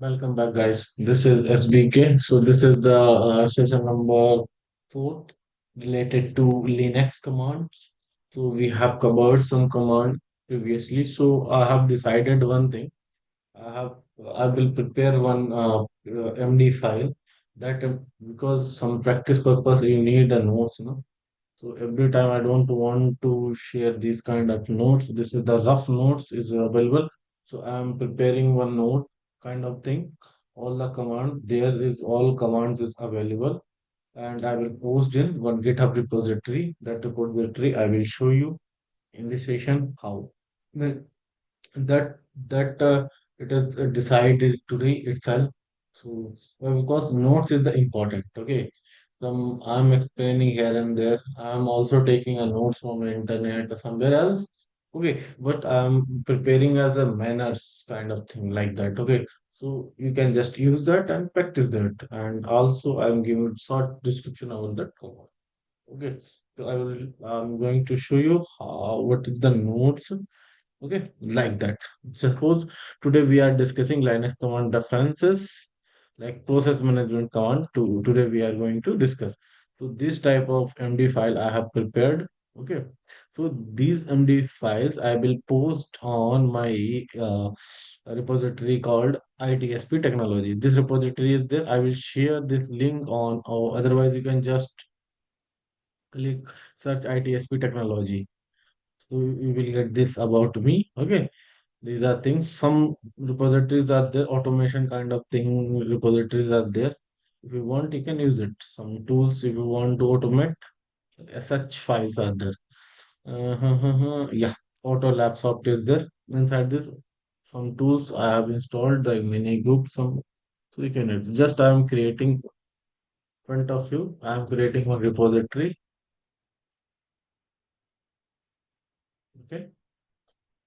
Welcome back, guys. This is SBK. So this is the session number fourth related to Linux commands. So we have covered some command previously. So I have decided one thing. I have I will prepare one MD file that because some practice purpose you need a notes, So every time I don't want to share these kind of notes. This is the rough notes is available. So I'm preparing one note kind of thing. All the command there is all commands is available, and I will post in one GitHub repository. That repository I will show you in this session how. Then that that it is decided today itself. So because notes is the important. Okay, some I'm explaining here and there. I'm also taking a notes from the internet or somewhere else. Okay, but I'm preparing as a manners kind of thing like that. Okay, so you can just use that and practice that. And also I'm giving short description about that command. Okay, so I'm going to show you how what is the notes. Okay, like that. Suppose today we are discussing Linux command references, like process management command. Today we are going to discuss. So this type of MD file I have prepared. Okay, so these MD files I will post on my repository called ITSP Technology. This repository is there. I will share this link on, or otherwise you can just click search ITSP Technology. So you will get this about me. Okay, these are things. Some repositories are there, automation kind of thing. Repositories are there. If you want, you can use it. Some tools, if you want to automate, such files are there. Yeah, Auto Lab soft is there. Inside this, some tools I have installed, the mini group, some so you can use. Just I am creating front of you. I am creating one repository. Okay.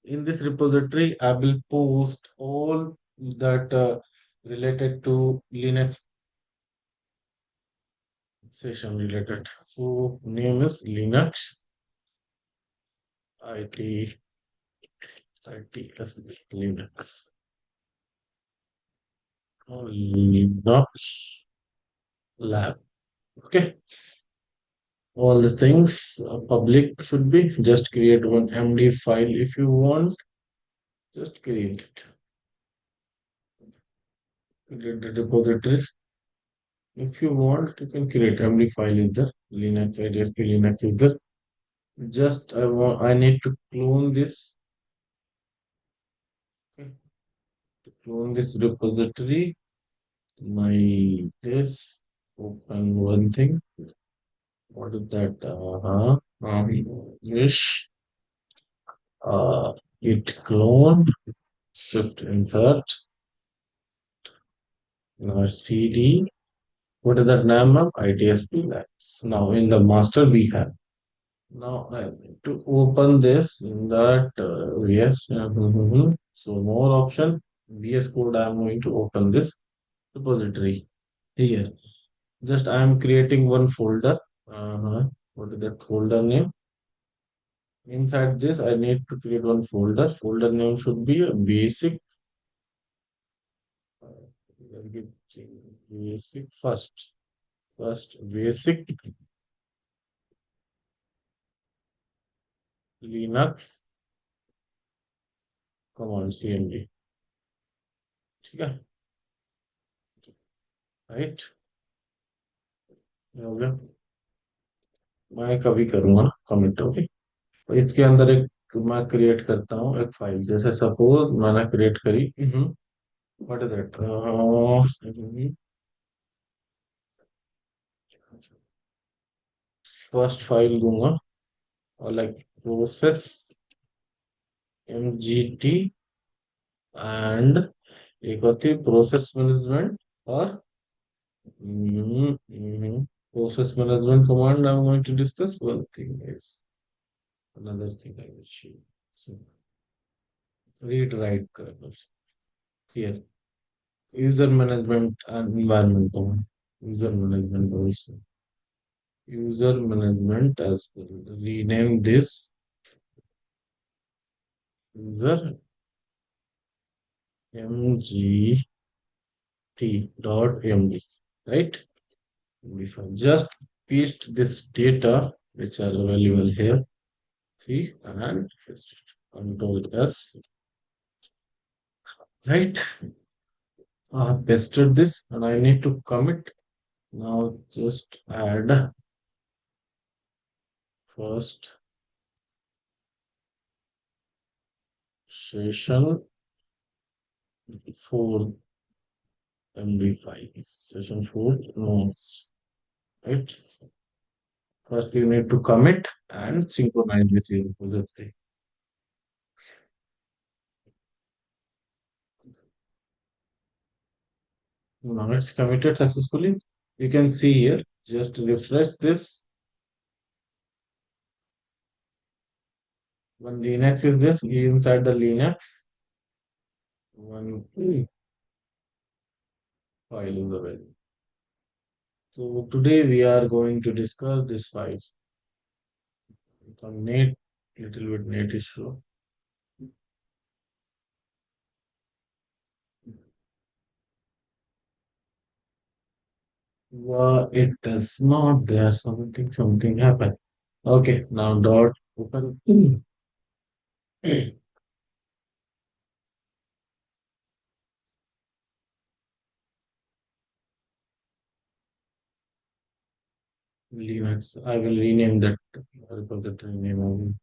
In this repository, I will post all that related to Linux session related. So name is Linux IT ITSB Linux. Linux lab. Okay. All the things public should be just create one MD file if you want. Just create it. Create the repository. If you want, you can create MD file is there. Linux ITSP Linux is there. Just I need to clone this. Okay. To clone this repository, my this open one thing. What is that? Wish uh it clone shift insert now CD. What is that name of ITSP labs? Now in the master we have. Now I need to open this in that VS. So more option VS Code. I am going to open this repository here. Just I am creating one folder. What is that folder name? Inside this, I need to create one folder. Folder name should be a basic. I'll give basic first. First basic Linux command CMD. ठीक है, right हो गया. मैं कभी करूंगा ना comment. Okay, तो इसके अंदर एक मैं क्रिएट करता हूँ एक फाइल. जैसे सपोज मैंने क्रिएट करी. What is that. First file दूंगा और लाइक प्रोसेस MGT एंड एक होती है प्रोसेस मैनेजमेंट और process management command. I am going to discuss one thing is another thing I will show. So read write kernels here. User management and environment command. User management also. User management as well. Rename this user MG. md, right? If I just paste this data, which are available here, see, and just control S, right? I have pasted this and I need to commit. Now just add first session for MD5, session 4 nodes, right? First, you need to commit and synchronize this repository. Now it's committed successfully. You can see here, just refresh this. When Linux is this, inside the Linux, one file is available. So today we are going to discuss this file. Some net, little bit net issue. It does not. There's something happened. Okay, now dot open. Linux. I will rename that repository name.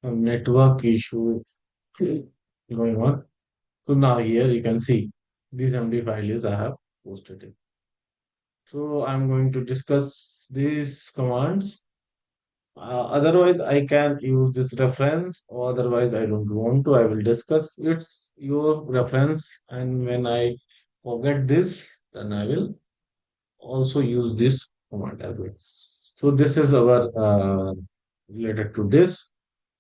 Network issue going on. So now here you can see these MD files I have posted it. So I'm going to discuss these commands. Otherwise, I can use this reference, or otherwise, I don't want to. I will discuss. It's your reference, and when I forget this, then I will also use this command as well. So this is our related to this,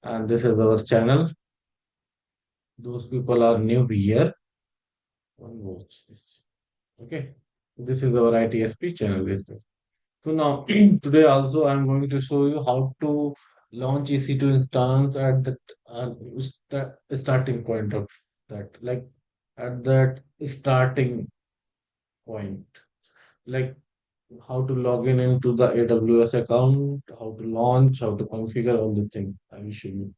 and this is our channel. Those people are new here. One watch this. Okay, this is our ITSP channel. So now today also I'm going to show you how to launch EC2 instance at the starting point of that, like at that starting point, like how to log in into the AWS account, how to launch, how to configure all the things I will show you.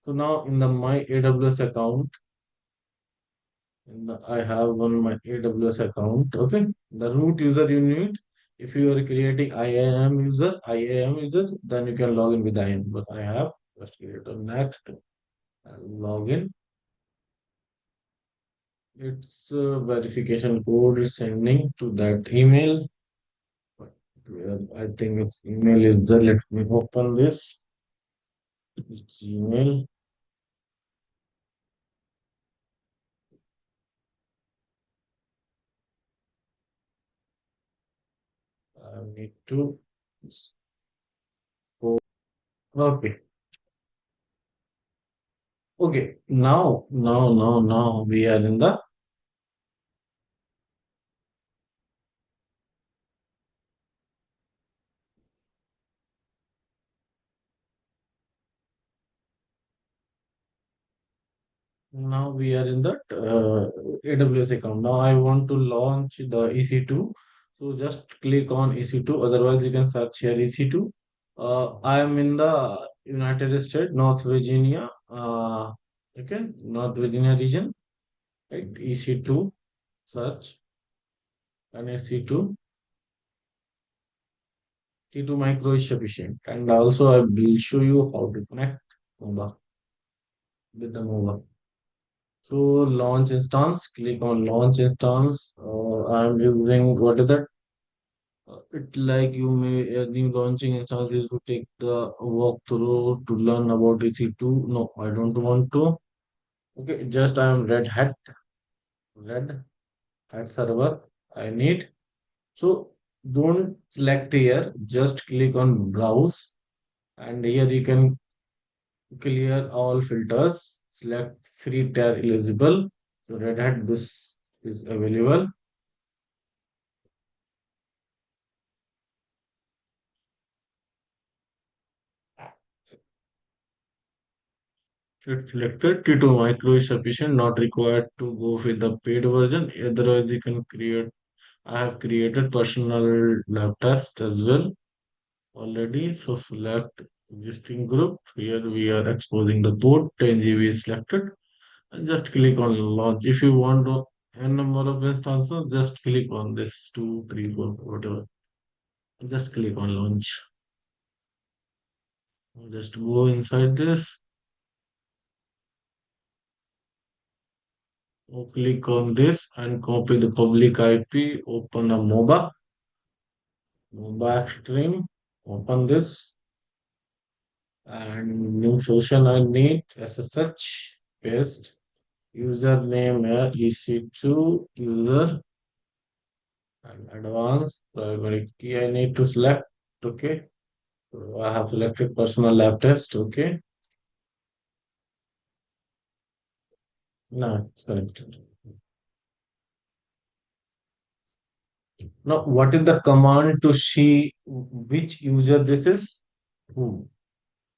So now in the my AWS account, I have on my AWS account. Okay, the root user you need. If you are creating IAM user, then you can log in with IAM. But I have just create a net and log in. It's verification code is sending to that email. But I think its email is there. Let me open this. Gmail. I need to. Okay. Okay. Now we are in the. Now we are in that AWS account. Now I want to launch the EC2. So just click on EC2. Otherwise, you can search here EC2. I am in the United States, North Virginia. Okay, North Virginia region. Right, EC2. Search and EC2. T2 micro is sufficient. And also I will show you how to connect Nova with the Nova. So launch instance. Click on launch instance. I'm using what is that? It like you may new launching instances to take the walkthrough to learn about EC2. No, I don't want to. Okay, just I am Red Hat server. I need. So don't select here. Just click on browse, and here you can clear all filters. Select free tier eligible. So Red Hat this is available. It's selected. T2 Micro is sufficient, not required to go with the paid version. Otherwise, you can create. I have created personal lab test as well already. So select existing group. Here we are exposing the port. 10 GB is selected. And just click on launch. If you want to n number of instances, just click on this two, three, four, whatever. Just click on launch. Just go inside this. Or click on this and copy the public IP. Open a MOBA stream. Open this and new session I need SSH. Paste username here EC2 user and advanced primary key I need to select. Okay. So I have selected personal lab test. Okay. Now it's connected. Now, what is the command to see which user this is? Who?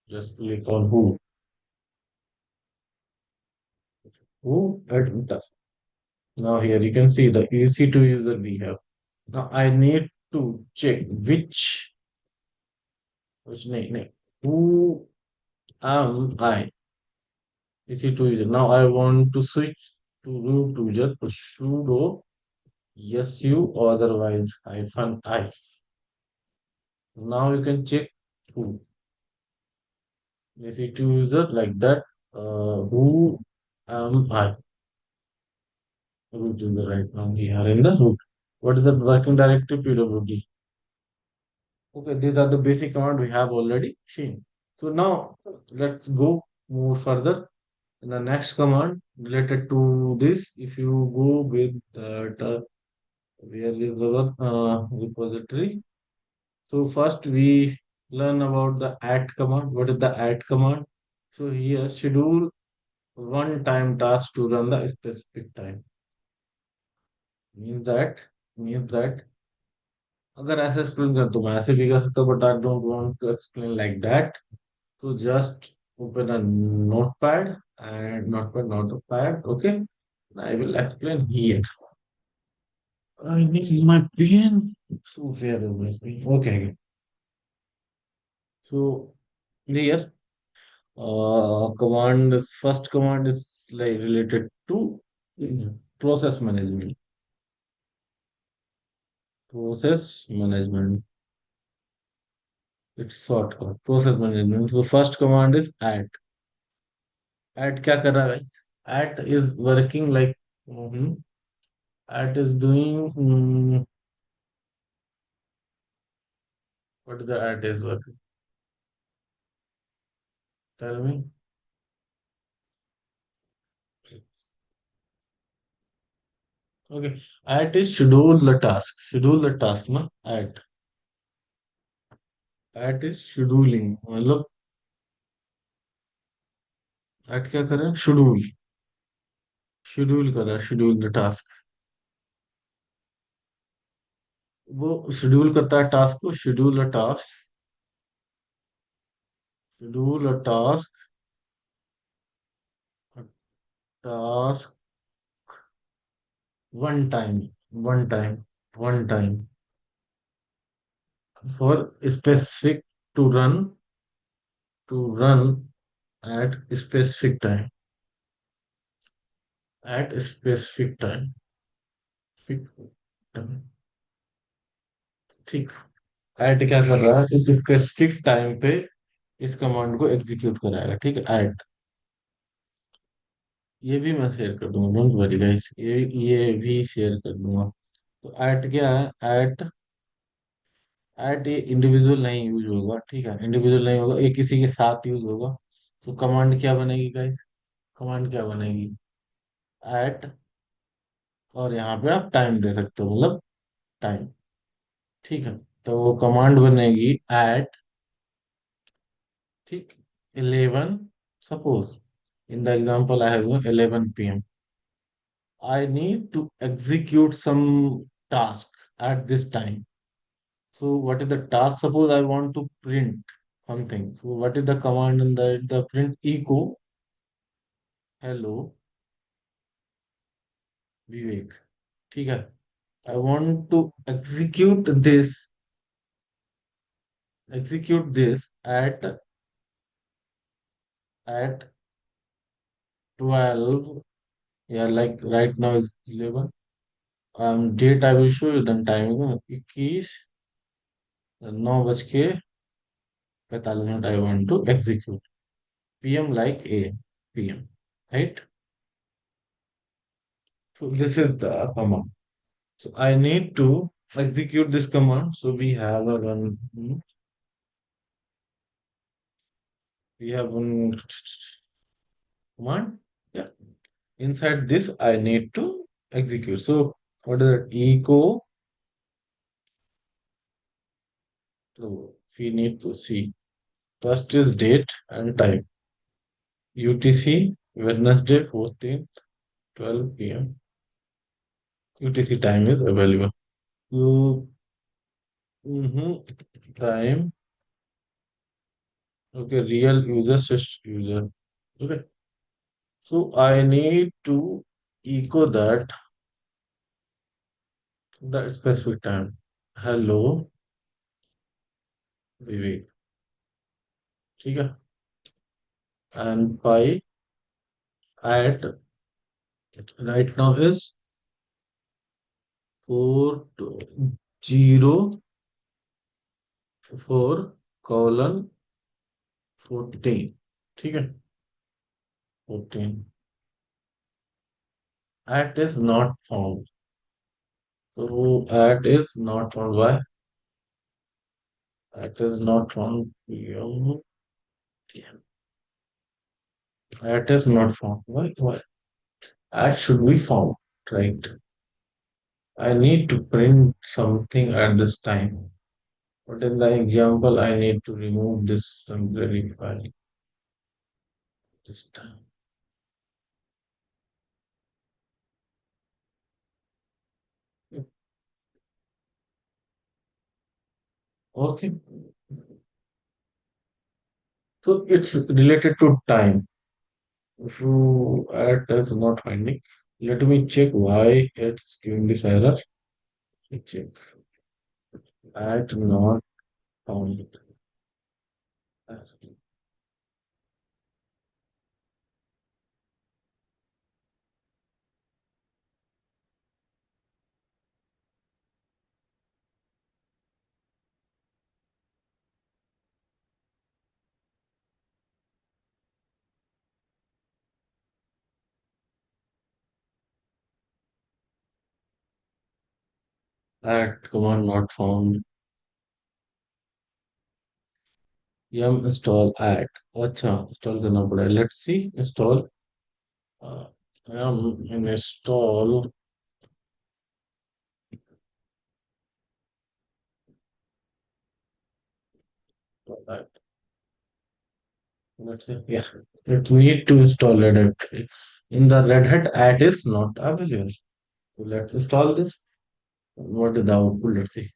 Just click on who. Who? Enter. Now here you can see the EC2 user we have. Now I need to check which name. Who am I? EC2 user. Now I want to switch to root user. So sudo su otherwise hyphen I. Now you can check who. EC2 user like that. Who am I? Root user right now. We are in the root. What is the working directory? PWD. Okay, these are the basic command we have already seen. So now let's go more further. In the next command related to this, if you go with that, where is our repository? So first we learn about the add command. What is the add command? So here schedule one time task to run the specific time. Means that means that अगर ऐसे explain कर तो मैं ऐसे भी कर सकता हूँ but I don't want to explain like that. So just open a notepad and notepad. Okay, I will explain here. I need my pen. So where is my pen? Okay, so here, first command is like related to process management. Process management. It's short code. Process management. So first command is add. Add क्या कर रहा है guys? Add is working like. Mhm. Add is doing. What the add is working? Tell me. Okay. Add is schedule the task. Schedule the task, ना? Add. Add is scheduling. मतलब add क्या कर रहा है? Schedule. Schedule कर रहा है. Schedule the task. वो schedule करता है task को. Schedule a task. Schedule a task. A task. One time. One time. One time. For specific to run. To run at specific time. At specific time. Specific time. ठीक. Add क्या कर रहा है इस specific time पे इस command को execute कराएगा ठीक है ऐड ये भी मैं शेयर कर दूंगा डोंट वरी गाइस ये भी शेयर कर दूंगा तो ऐड क्या है ऐड ये इंडिविजुअल नहीं यूज होगा ठीक है इंडिविजुअल नहीं होगा ये किसी के साथ यूज होगा तो कमांड क्या बनेगी गाइस कमांड क्या बनेगी ऐड और यहाँ पे आप टाइम दे सकते हो मतलब टाइम ठीक है तो वो कमांड बनेगी ऐड ठीक 11 suppose in the example I have given 11 p.m. I need to execute some task at this time. So what is the task? Suppose I want to print something. So what is the command in the print echo? Hello Vivek, ठीक है। I want to execute this at 12. Yeah, like right now is 11. Date I will show you, then time 21, 9:45 I want to execute. PM like A, PM, right? So this is the command. So I need to execute this command. So we have a one, we have one command. Yeah. Inside this, I need to execute. So what is that? Echo. So we need to see. First is date and time. UTC Wednesday 14th 12 p.m. UTC time is available. So time, okay, real user sys user. Okay. So I need to echo that specific time. Hello Vivek. ठीक है. And pi at right now is 404:14. ठीक है. 14. At is not found. So at is not found. Why? At is not found. At is not found. Why? Why? At should be found, right? I need to print something at this time. But in the example, I need to remove this temporary file this time. Okay. So it's related to time. If you at is not finding, let me check why it's giving this error. Let me check. At not found. At command not found. Yum install at. अच्छा install करना पड़ेगा. Let's see install. Uh, yum install that. Let's see. Yeah. It need to install Red Hat. In the Red Hat at is not available. So let's install this. What is the output? Let's see.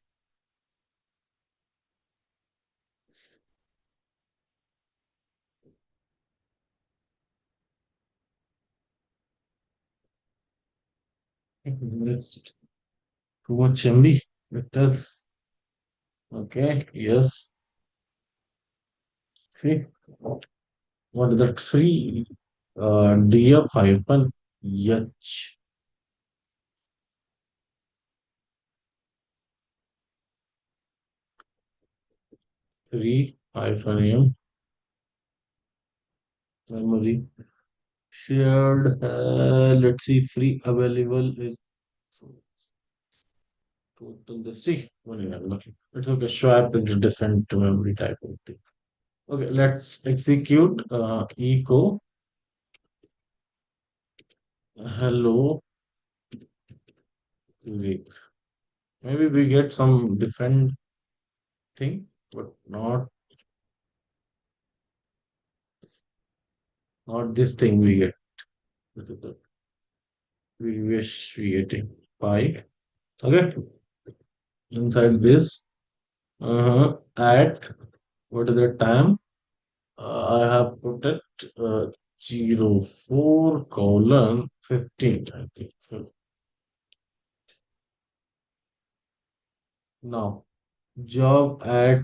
It's too much MB. It does. Okay. Yes. See. What is that? Free DF hyphen H. 3 hyphen M memory shared. Let's see. Free available is total. The see. One remember. It's okay. Swap into different memory type of thing. Okay. Let's execute echo. Hello week. Maybe we get some different thing, but not this thing we get. This is the previous we getting pi. Okay. Inside this, at what is the time? I have put it 04:15, I think. So now, job at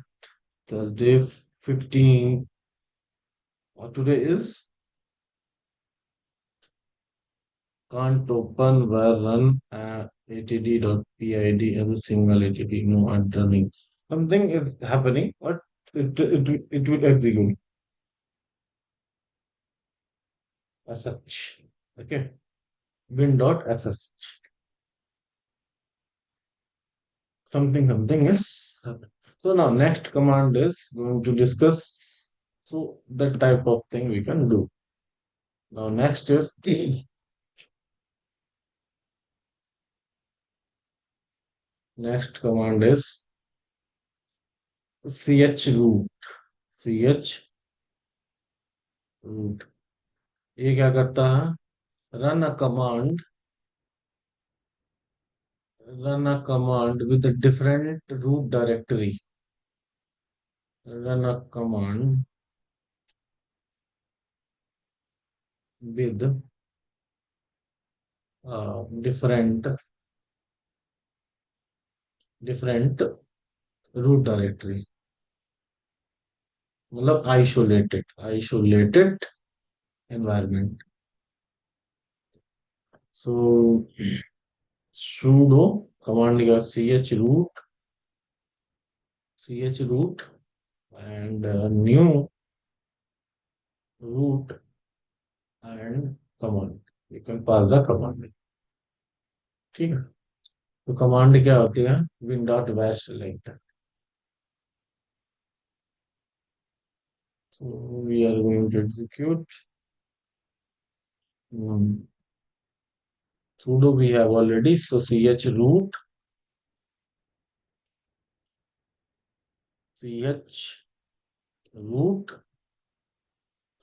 Thursday 15, today is can't open where run attd.pid every single attd no running. Something is happening, but it will execute as such. Okay, bin.sh. Something is happening. So now next command is going to discuss. So that type of thing we can do. Now next is next command is chroot. chroot. ये क्या करता है? Run a command. Run a command with a different root directory. Run a command with different root directory. मतलब isolated environment. So sudo command का chroot and new root and command. You can pass the command. ठीक है. तो command क्या होती है? win.bash like that. So we are going to execute. Hmm. Sudo we have already. So chroot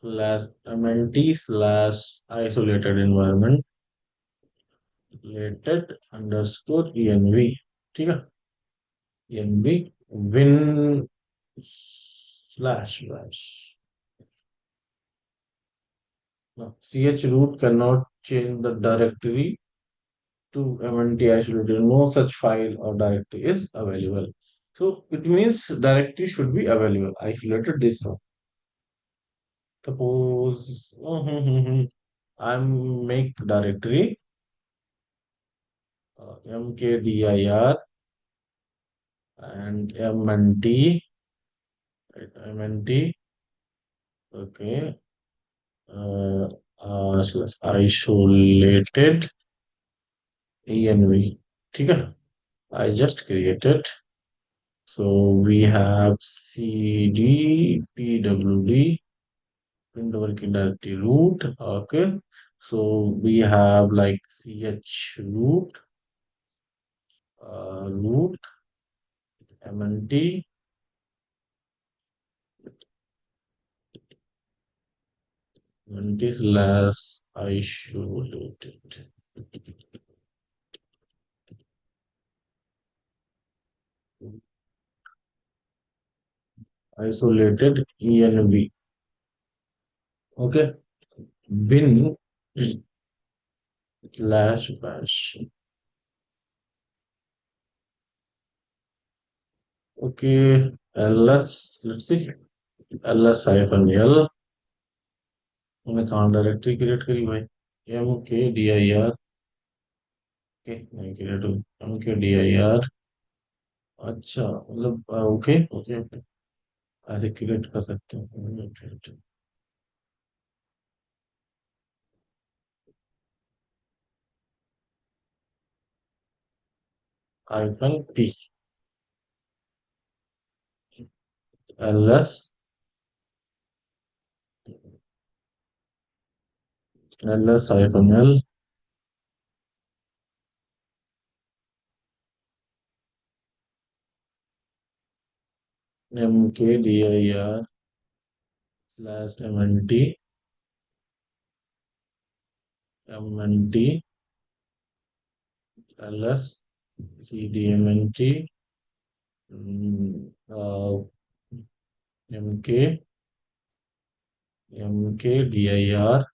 /mnt/isolated environment related underscore env. ठीक है. env win slash bash. Now, chroot cannot change the directory to mnt isolated. No such file or directory is available. So it means directory should be available. Isolated this one. Suppose I'm make directory mkdir and mnt, right, mnt, okay, uh, isolated env. ठीक है. I just created. So we have cd pwd print working directory root. Okay. So we have like chroot, root, mnt, mnt slash isolated. Isolated env. Okay. Bin slash bash. Okay. Let's see. ls hyphen l. मैंने कहाँ directory create करी भाई? mkdir के नहीं create हुई. mkdir. अच्छा मतलब okay okay okay. ऐसे क्रिएट कर सकते हैं. Hyphen p ls hyphen l mkdir slash mnt ls cdmnt mk mkdir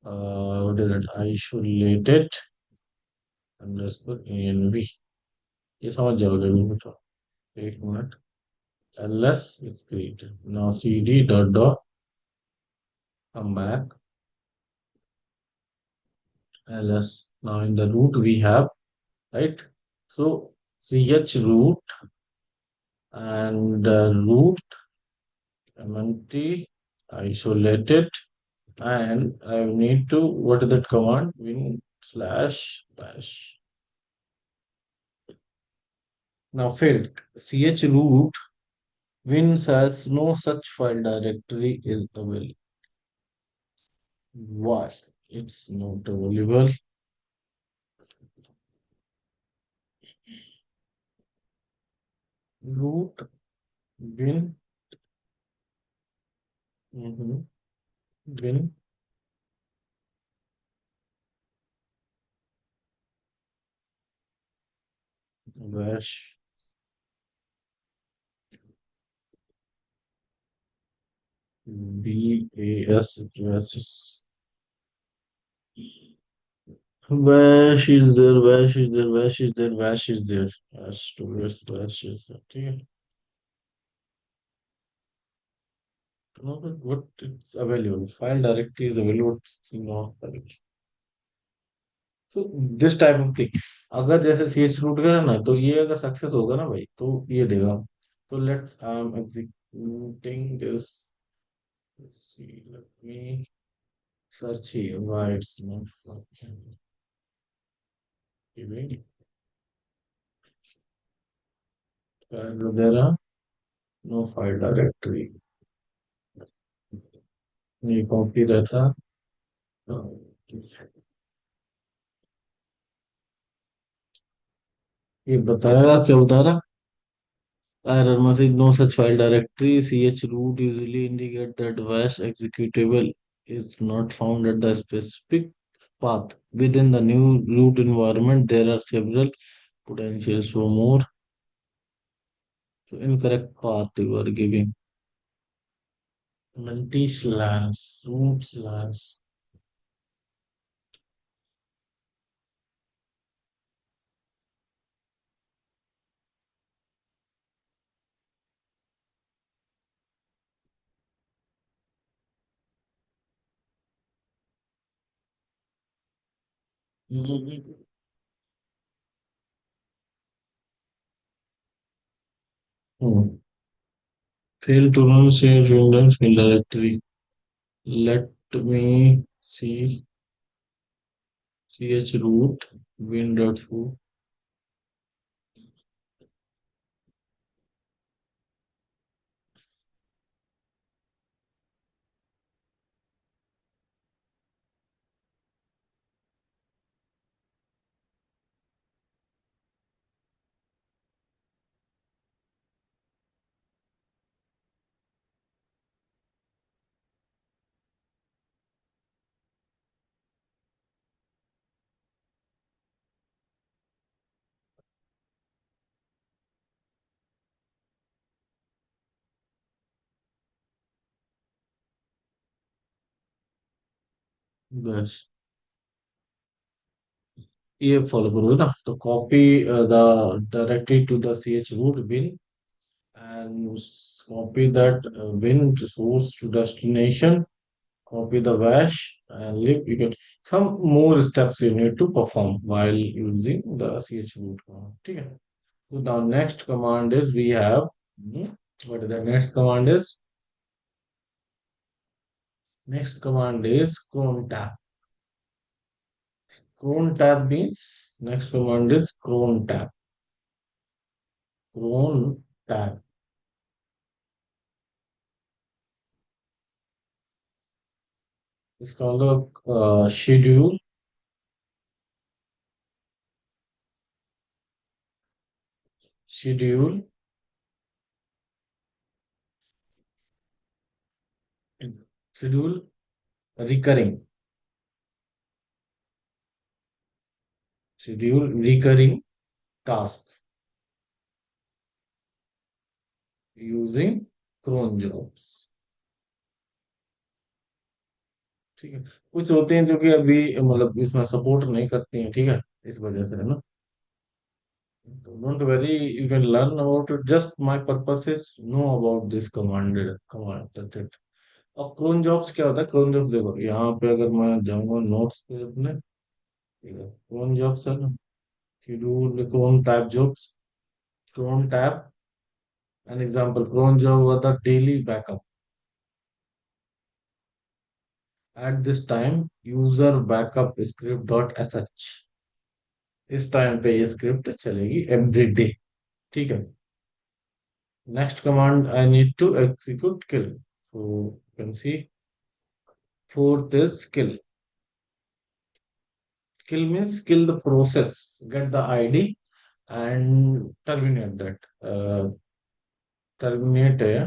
what is it, isolated underscore env, ये समझ जाओगे अभी बेटा, एक minute, ls is created, now cd dot dot, come back, ls, now in the root we have, right, so ch root and root mnt isolated, and I need to, what is that command, win slash bash. Now failed, ch root win says no such file directory is available. Why it's not available? Root win, mhm, win bash bas, bash is there, bash is there, bash is there, bash is there, bash to bash is there, ठीक है? No, but what it's available, file directory is available, it's not available. So this type of thing, अगर जैसे सी H root करा ना, तो ये अगर success होगा ना भाई, तो ये देगा, तो let's I am executing this, see, let me search here why it's not giving वगैरह, नो फाइल डायरेक्टरी, ये कॉपी रहता, ये बताया क्या बता रहा, error message, no such file directory, ch root usually indicate that bash executable is not found at the specific path within the new root environment. There are several potentials for more, so incorrect path you are giving, multi slash root slash. Hmm. Fail to run change Windows in directory. Let me see ch root win.foo. बस ये follow करोगे ना, तो copy the directly to the ch root bin and copy that bin to source to destination, copy the bash and leave. You can some more steps you need to perform while using the ch root command, ठीक है? So the next command is we have, hmm, what is the next command is, next command is cron tab. Cron tab means next command is cron tab. Cron tab. It's called the schedule, schedule recurring, schedule recurring task using cron jobs. ठीक है। कुछ होते हैं जो कि अभी मतलब इसमें सपोर्ट नहीं करती हैं, ठीक है, इस वजह से है ना। Don't worry, you can learn about it, just my purpose is know about this command that's it. और क्रोन जॉब्स क्या होता है? क्रोन जॉब्स देखो यहाँ पे, अगर मैं जाऊंगा नोट्स पे अपने, ठीक है, क्रोन जॉब्स है ना, schedule cron type jobs, cron tab an example, cron job हुआ था daily backup. At this time user backup script dot S H, इस टाइम पे ये स्क्रिप्ट चलेगी एवरी डे, ठीक है। Next command I need to execute kill, so you can see fourth is kill. Kill means kill the process, get the ID and terminate that. Terminate है,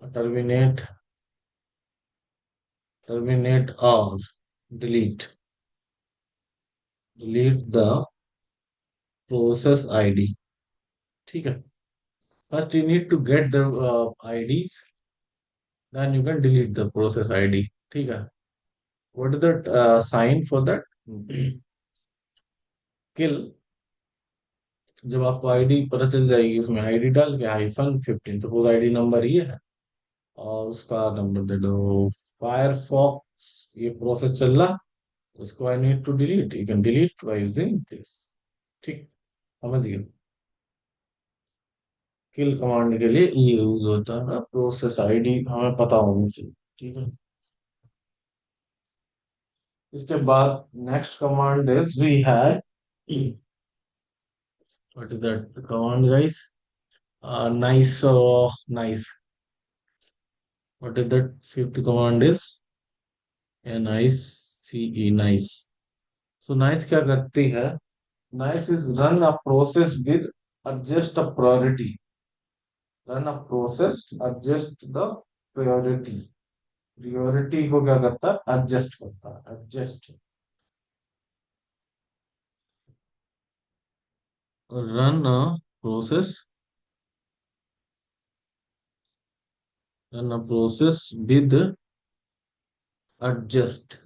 terminate, terminate or delete, delete the process ID, ठीक है। First you need to get the IDs, then you can delete the process ID, ठीक है। What is that sign for that? Kill, जब आपको ID पता चल जाएगी, उसमें आईडी डाल के -15, सपोज आईडी नंबर ये है, और उसका नंबर दे दो फायरफॉक्स, ये प्रोसेस चल रहा, उसको I need to delete, you can delete by using this, ठीक, समझ गए। किल कमांड के लिए ये यूज होता है, प्रोसेस आईडी हमें पता होनी चाहिए, ठीक है। इसके बाद next command is we have, what is that command guys? Nice, nice, what is that fifth command is NICE, nice. So nice क्या करती है? Nice is run a process with adjust a priority, run a process adjust the priority, priority को क्या करता है? Adjust करता है, adjust. Run a process, run a process with adjust,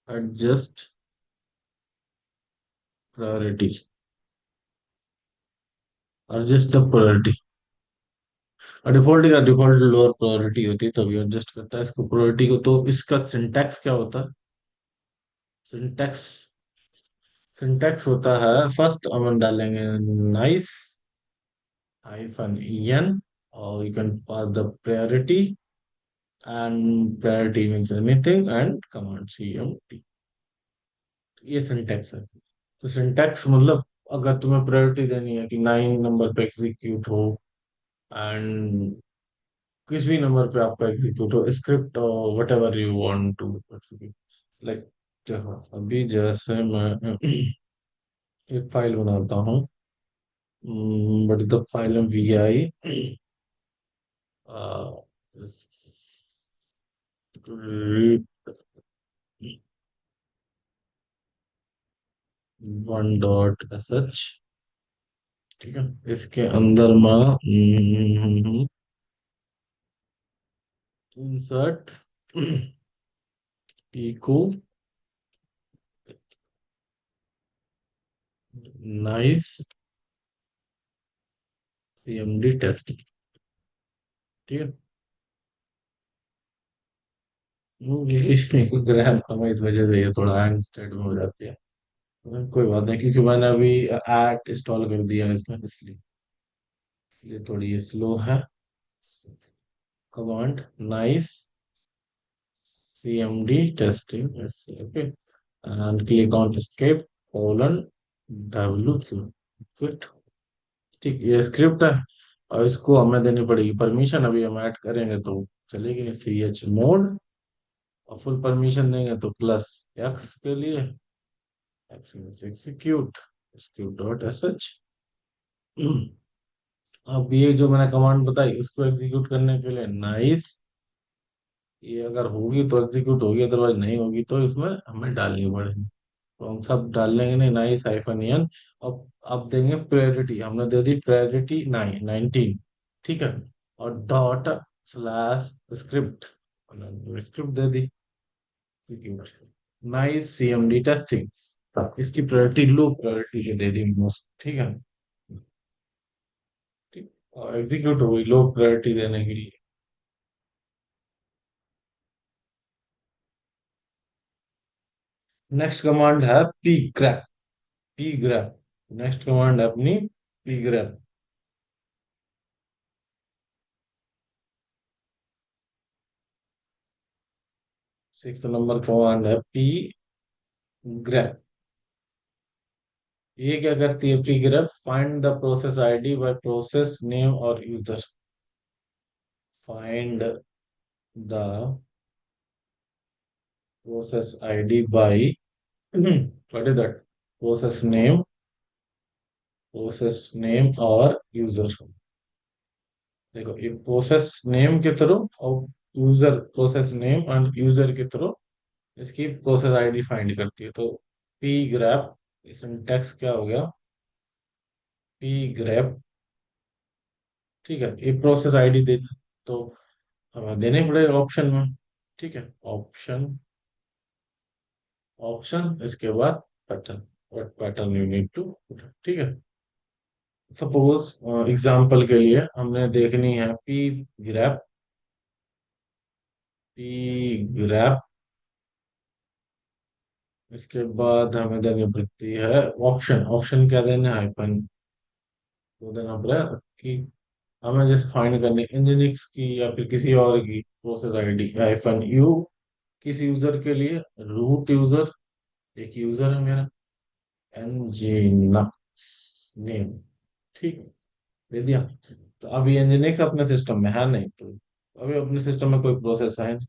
adjust priority, adjust the priority। Default का default lower priority होती है, तभी एडजस्ट करता है इसको प्रायोरिटी को। तो इसका सिंटैक्स क्या होता है? सिंटैक्स, सिंटैक्स होता है, फर्स्ट हम डालेंगे nice -en, or you can pass the priority, and priority means anything, and command cmd, ये सिंटैक्स है। तो सिंटैक्स मतलब, अगर तुम्हें प्रायोरिटी देनी है कि 9 नंबर पे एग्जीक्यूट हो, एंड किस भी नंबर पे आपका एग्जीक्यूट हो script, whatever you want to execute, like, देखो अभी जैसे मैं एक फाइल बनाता हूँ, बट द फाइल में V I one dot S H, ठीक है। इसके अंदर मैं insert echo nice CMD test, ठीक है। इंग्लिश में ग्राम कम है, इस वजह से ये थोड़ा हैंग स्टेट में हो जाती है। कोई बात नहीं, क्योंकि मैंने अभी ऐट इंस्टॉल कर दिया है इसमें, इसलिए ये थोड़ी स्लो है। Command nice cmd testing, okay, and click on escape colon wq, fit, ठीक, ये स्क्रिप्ट है। और इसको हमें देनी पड़ेगी परमिशन, अभी हम ऐड करेंगे तो चलेगी सी एच मोड, और फुल परमिशन देंगे तो +X के लिए, execute execute dot S H. अब ये जो मैंने कमांड बताई उसको एग्जीक्यूट करने के लिए नाइस, ये अगर होगी तो एग्जीक्यूट होगी, अदरवाइज नहीं होगी तो इसमें हमें डालनी पड़ेगी। तो हम सब डाल लेंगे, नहीं नाइस -en। अब देंगे प्रायोरिटी, हमने दे दी प्रायोरिटी 19, ठीक है। और डॉट स्लैश स्क्रिप्ट, स्क्रिप्ट दे दी। नाइस सीएमडी टेस्टिंग, इसकी प्रायोरिटी लो प्रायोरिटी के दे दी मोस्ट, ठीक है। ठीक, और एग्जीक्यूट हो गई लो प्रायोरिटी देने के लिए। नेक्स्ट कमांड है pgrep. Pgrep next command है अपनी pgrep. Six number command है पी ग्रैप। ये क्या करती है? Pgrep find the process ID by process name और user. Find the process ID by what is that? Process name, process name और user. देखो ये प्रोसेस नेम के थ्रू और user, process name and user के through इसकी process ID find करती है। तो पी ग्रैप, सिंटैक्स क्या हो गया? पी ग्रैप, ठीक है, ये प्रोसेस आईडी दे, तो हमें देने पड़ेगा ऑप्शन में। ठीक है, ऑप्शन, ऑप्शन इसके बाद pattern, what pattern you need to, ठीक है। सपोज एग्जांपल के लिए हमने देखनी है पी ग्रैप, पी ग्रैप, इसके बाद हमें देनी पड़ती है ऑप्शन। ऑप्शन क्या देना है? हाइफन तो देना पड़ेगा कि हमें जैसे फाइंड करनी इंजीनिक्स की या फिर किसी और की प्रोसेस आईडी, हाइफन यू किस यूजर के लिए, रूट यूजर, एक यूजर है मेरा, एनजीनक्स नेम, ठीक, दे दिया। तो अभी एनजीनिक्स अपने सिस्टम में है नहीं, तो अभी अपने सिस्टम में कोई प्रोसेस है नहीं।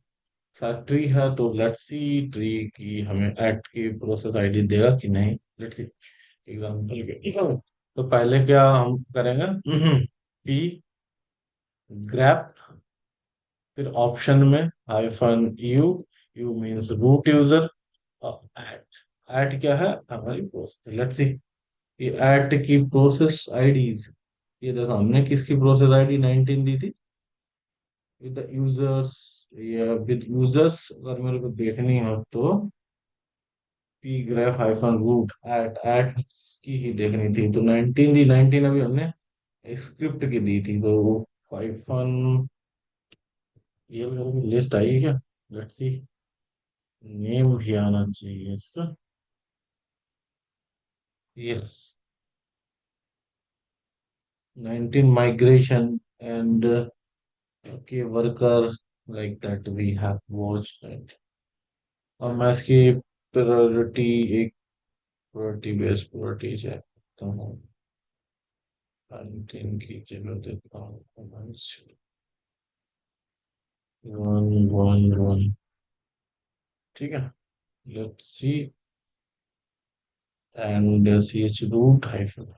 शायद ट्री है, तो लेट्स सी ट्री की हमें ऐड की प्रोसेस आईडी देगा कि नहीं, लेट्स सी। एग्जांपल के तो पहले क्या हम करेंगे? पी ग्रैप, फिर ऑप्शन में hyphen U, U means root user, और ऐड। ऐड क्या है? हमारी प्रोसेस, लेट्स सी। ये ऐड की प्रोसेस आईडीज, ये देखो हमने किसकी प्रोसेस आईडी 19 दी थी, विद यूजर्स, या विद यूजर्स अगर मेरे को देखनी हो तो P grep hyphen root at की ही देखनी थी, तो 19 दी। 19 अभी हमने स्क्रिप्ट की दी थी, तो हाइफन, ये लिस्ट आई है क्या? लेट्स सी, नेम भी आना चाहिए इसका। Yes, 19 migration and okay worker, like that we have watched it। और मैं इसकी प्रायोरिटी, एक प्रायोरिटी बेस्ड प्रायोरिटी चेक करता हूँ। 19 की जगह देता हूँ वन वन वन, ठीक है। Let's see, and C H root hyphen,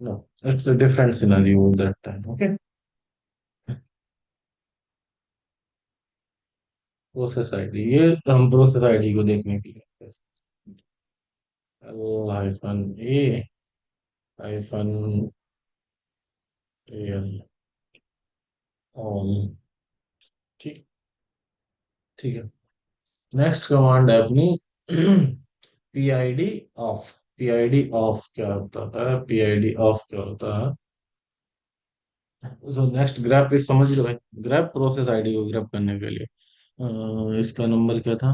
no, it's a different scenario that time, okay. Process ID, ये हम प्रोसेस आईडी को देखने के लिए L hyphen A hyphen L on, ठीक, ठीक है। नेक्स्ट कमांड है अपनी P I D of. P I D of क्या होता है? पी आई डी ऑफ क्या होता है? सो नेक्स्ट ग्रैप इस, समझ लो भाई, ग्रैप प्रोसेस आईडी को ग्रैप करने के लिए इसका नंबर क्या था?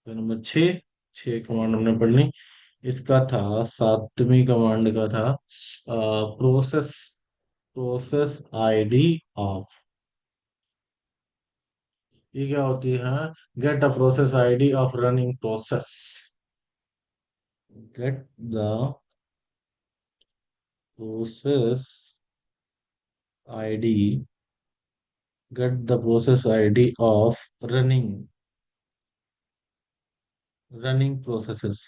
तो नंबर छः, छः कमांड हमने पढ़ ली। इसका था सातवीं कमांड का था प्रोसेस, प्रोसेस आईडी ऑफ। ये क्या होती है? Get a process ID of running process. Get the process ID, get the process ID of running, running processes.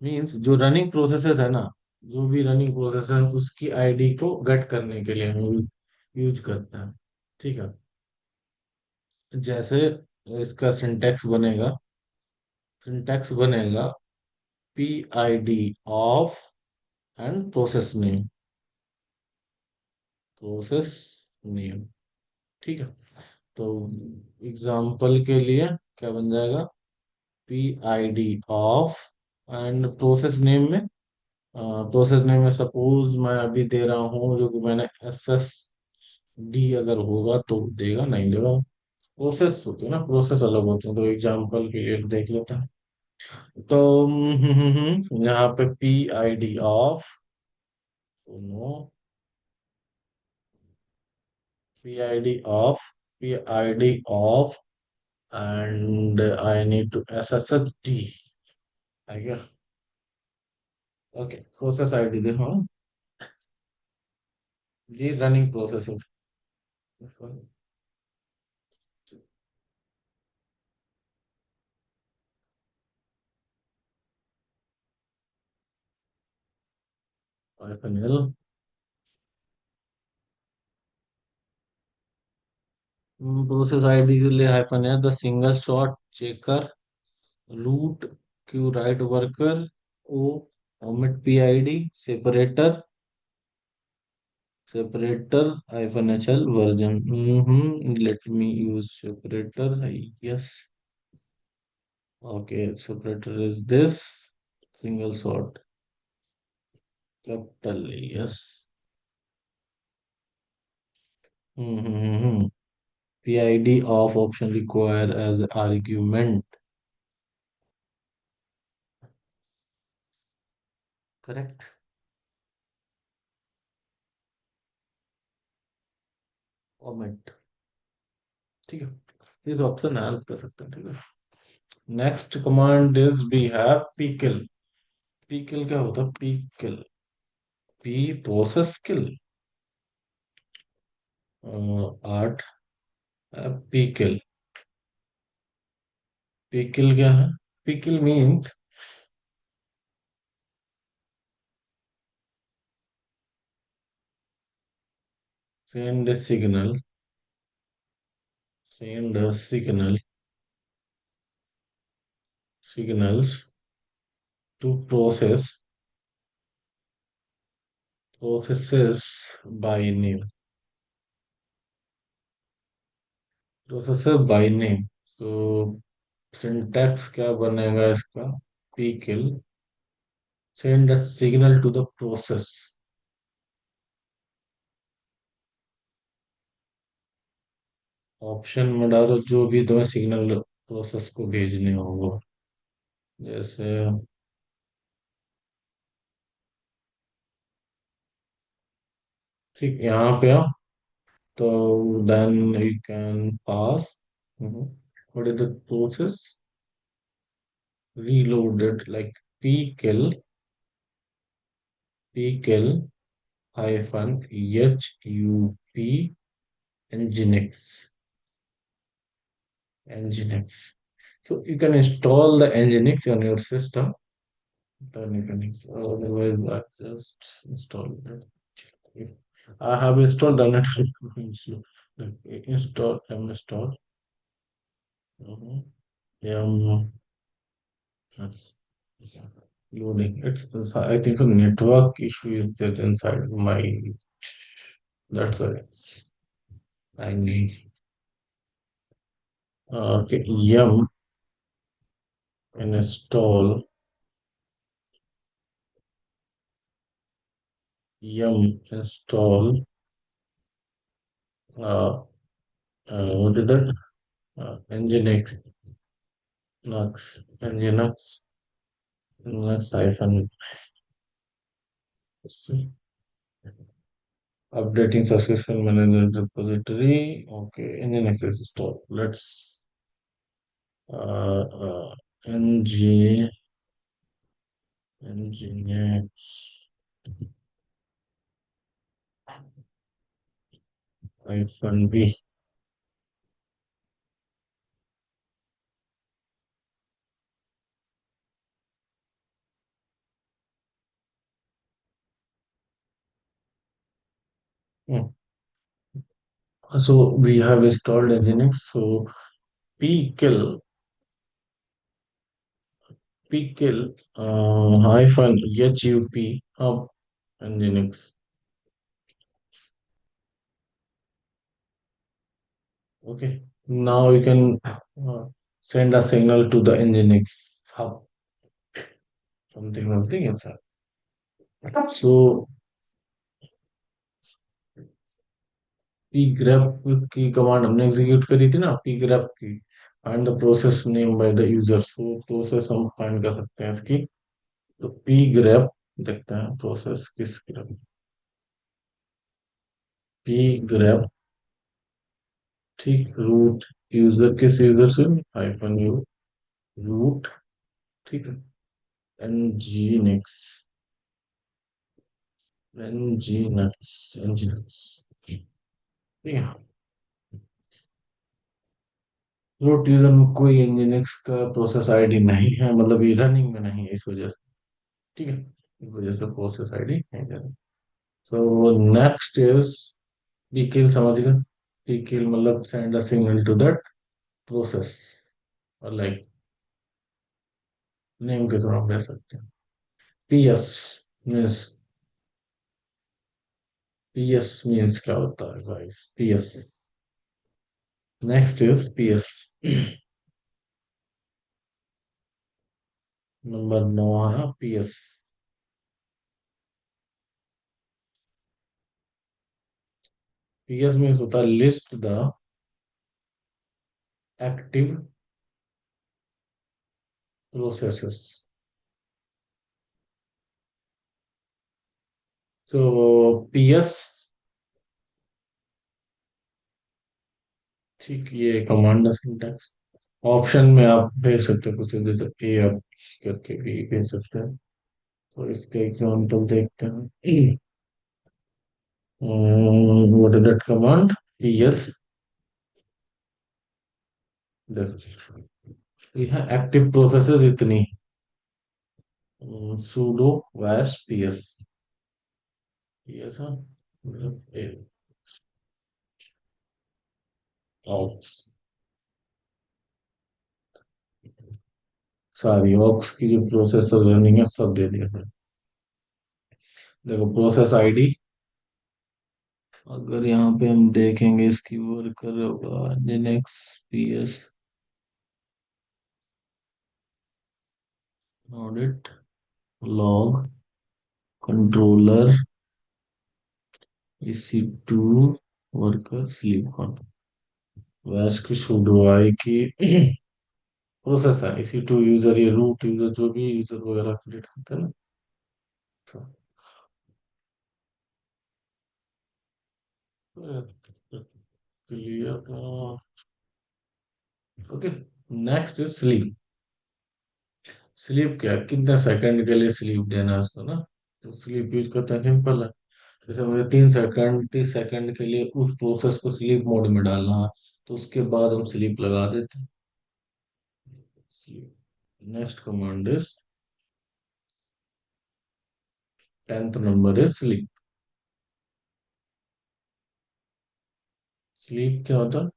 Means जो रनिंग प्रोसेसेस है ना, जो भी रनिंग प्रोसेस है उसकी आईडी को गेट करने के लिए हम यूज करते हैं, ठीक है। जैसे इसका सिंटैक्स बनेगा, सिंटैक्स बनेगा P I D of and process name. Process name. ठीक है। तो एग्जाम्पल के लिए क्या बन जाएगा? PID of, and process name में, प्रोसेस नेम में सपोज मैं अभी दे रहा हूँ जो कि मैंने SSD अगर होगा तो देगा, नहीं देगा। प्रोसेस होती है ना, प्रोसेस अलग होते हैं, तो एग्जाम्पल के लिए देख लेते हैं। तो यहाँ पे PID of, no, PID of and I need to SSD, है क्या? ओके, प्रोसेस आईडी देखो जी, रनिंग प्रोसेस है। प्रोसेस आईडी के लिए हाइफन है, the single shot checker, root, Q write worker, O omit PID, separator, separator hyphen HL version, let me use separator, yes, okay, separator is this, single shot, capital, yes, PID of option require as argument, correct, omit, ठीक है। ये तो option help कर सकते हैं, ठीक है। Next command is we have pkill। pkill क्या होता है? pkill, p process kill, 8, pkill, pkill क्या है? pkill means send a signal, signals to processes by name, processes by name। तो सिंटैक्स क्या बनेगा इसका? pkill send a signal to the process, option में डालो जो भी तुम्हें सिग्नल प्रोसेस को भेजने होगा, जैसे ठीक यहाँ पे आओ, तो then you can pass what is the process reloaded like pkill, pkill hyphen HUP nginx, nginx. So you can install the nginx on your system, then you can otherwise I just install that. I have installed the network. Install, install. Mhm. That's loading. I think the network issue is there inside my. That's why I need. Okay, yum install, yum install. Uh, what is that? Nginx, Nux, Nginx, Nux hyphen. Let's see. Updating subscription manager repository. Okay, Nginx is installed. Let's ng nginx hyphen b. Hmm. So we have installed nginx. So pkill, pkill hyphen hup up nginx. Okay. Now you can send a signal to the Nginx hub. Something inside. So pgrep की command हमने execute करी थी ना, pgrep की find the process name by the user. So process हम find कर सकते हैं इसकी। तो pgrep देखते हैं प्रोसेस किस grep। pgrep, ठीक, रूट यूजर किस यूजर से, हाइफन यू रूट, ठीक है, nginx, nginx, ठीक है। रूट यूजर में कोई nginx का प्रोसेस आईडी नहीं है, मतलब ये रनिंग में नहीं है इस वजह से, ठीक है, इस वजह से प्रोसेस आईडी नहीं है। सो नेक्स्ट इज pkill, समझ गए। pkill मतलब send a signal to that process, और लाइक नेम के थ्रू हम कह सकते हैं। ps मीन्स, ps मीन्स क्या होता है guys, ps। Next is ps। Number 9 है ना ps। ps मीन्स होता है list the active processes. So ps, ठीक, ये कमांड सिंटैक्स। ऑप्शन में आप भेज सकते हो कुछ दे सकते हैं, आप करके भी भेज सकते हैं। तो इसके एग्जांपल देखते हैं। What is that command, ps, देखो ये है एक्टिव प्रोसेसेस इतनी, sudo was ps, ps है, मतलब ऑक्स, सारी ऑक्स की जो प्रोसेसर रनिंग है सब दे दिया है। देखो प्रोसेस आईडी, अगर यहाँ पे हम देखेंगे इसकी वर्कर होगा Linux ps audit log controller EC2 worker sleep on, वैश की sudo आई की प्रोसेस है EC2 यूजर, ये रूट यूजर जो भी यूजर वगैरह क्रिएट करते हैं ना। Clear. Okay, next is sleep. Sleep क्या है? कितने सेकंड के लिए स्लीप देना है उसको ना, तो स्लीप यूज करते हैं, सिंपल है। जैसे मुझे 3 सेकंड, 30 सेकंड के लिए उस प्रोसेस को स्लीप मोड में डालना है, तो उसके बाद हम स्लीप लगा देते हैं। Next command is 10th number is sleep. Sleep क्या होता है?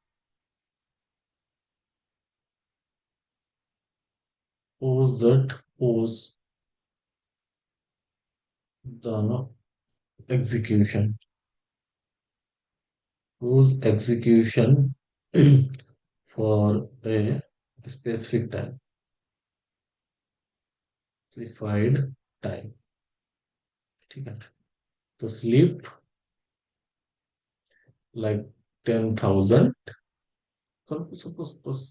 Pause that, pause the execution, pause execution for a specific time, specified time, ठीक है। तो sleep like 10,000 suppose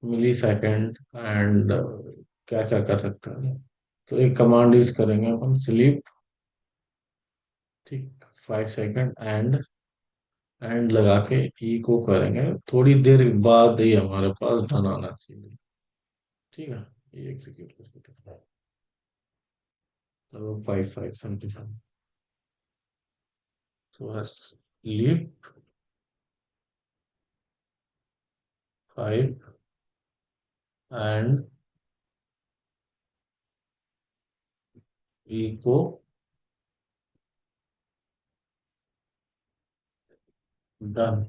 millisecond, and क्या क्या कर सकते हैं, तो एक कमांड यूज करेंगे अपन स्लीप, ठीक, 5 सेकेंड, एंड लगा के ई को करेंगे, थोड़ी देर बाद ही हमारे पास डन आना चाहिए, ठीक है। ये एग्जीक्यूट करके देखते हैं। तो 5 5 75, तो स्लीप 5 एंड ई को डन।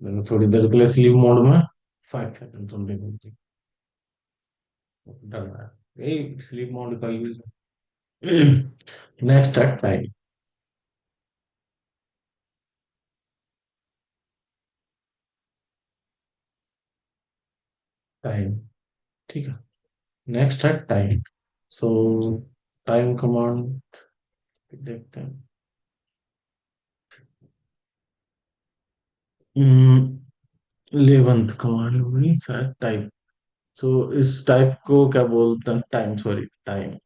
देखो थोड़ी देर के लिए स्लीप मोड में 5 सेकंड तुम देखो, डन है, यही स्लीप मोड का यूज है। नेक्स्ट है टाइम। टाइम। ठीक है। नेक्स्ट है टाइम। सो टाइम कमांड देखते हैं। 11th कमांड हुई शायद टाइप। सो इस टाइप को क्या बोलते हैं? Time, sorry, time.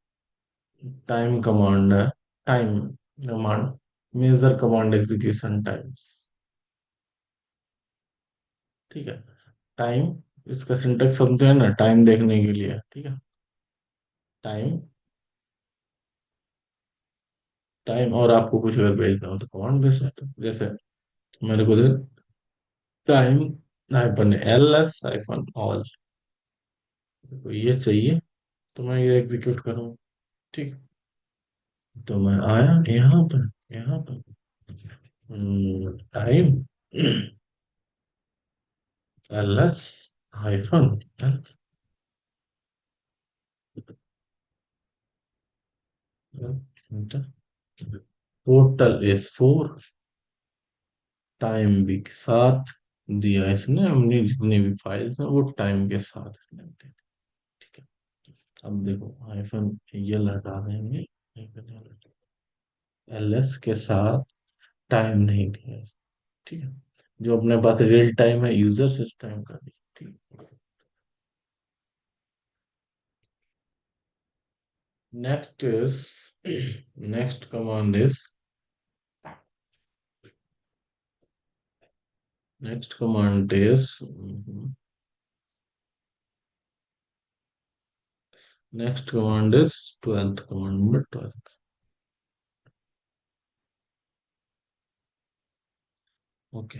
Time command है। Time command, measure command execution times. ठीक है। टाइम, इसका सिंटेक्स समझते हैं ना, टाइम देखने के लिए। ठीक है। टाइम, टाइम, और आपको कुछ अगर भेजना हो तो कमांड भेज सकते हो। जैसे मेरे को time hyphen L S hyphen all, तो ये चाहिए, तो मैं ये एग्जीक्यूट करूँ। ठीक। तो मैं आया यहाँ पर, यहाँ पर time L S hyphen total is 4। Time भी के साथ दिया इसने, हमने जितनी भी फाइल्स हैं वो टाइम के साथ इसने दी। ठीक है। अब देखो हाइफन ये लगा देंगे, एल एस के साथ टाइम नहीं दिया। ठीक है। जो अपने पास रियल टाइम है यूजर सिस्टम का भी। ठीक। Next is next command is next command is next command is 12th command, number 12। Okay.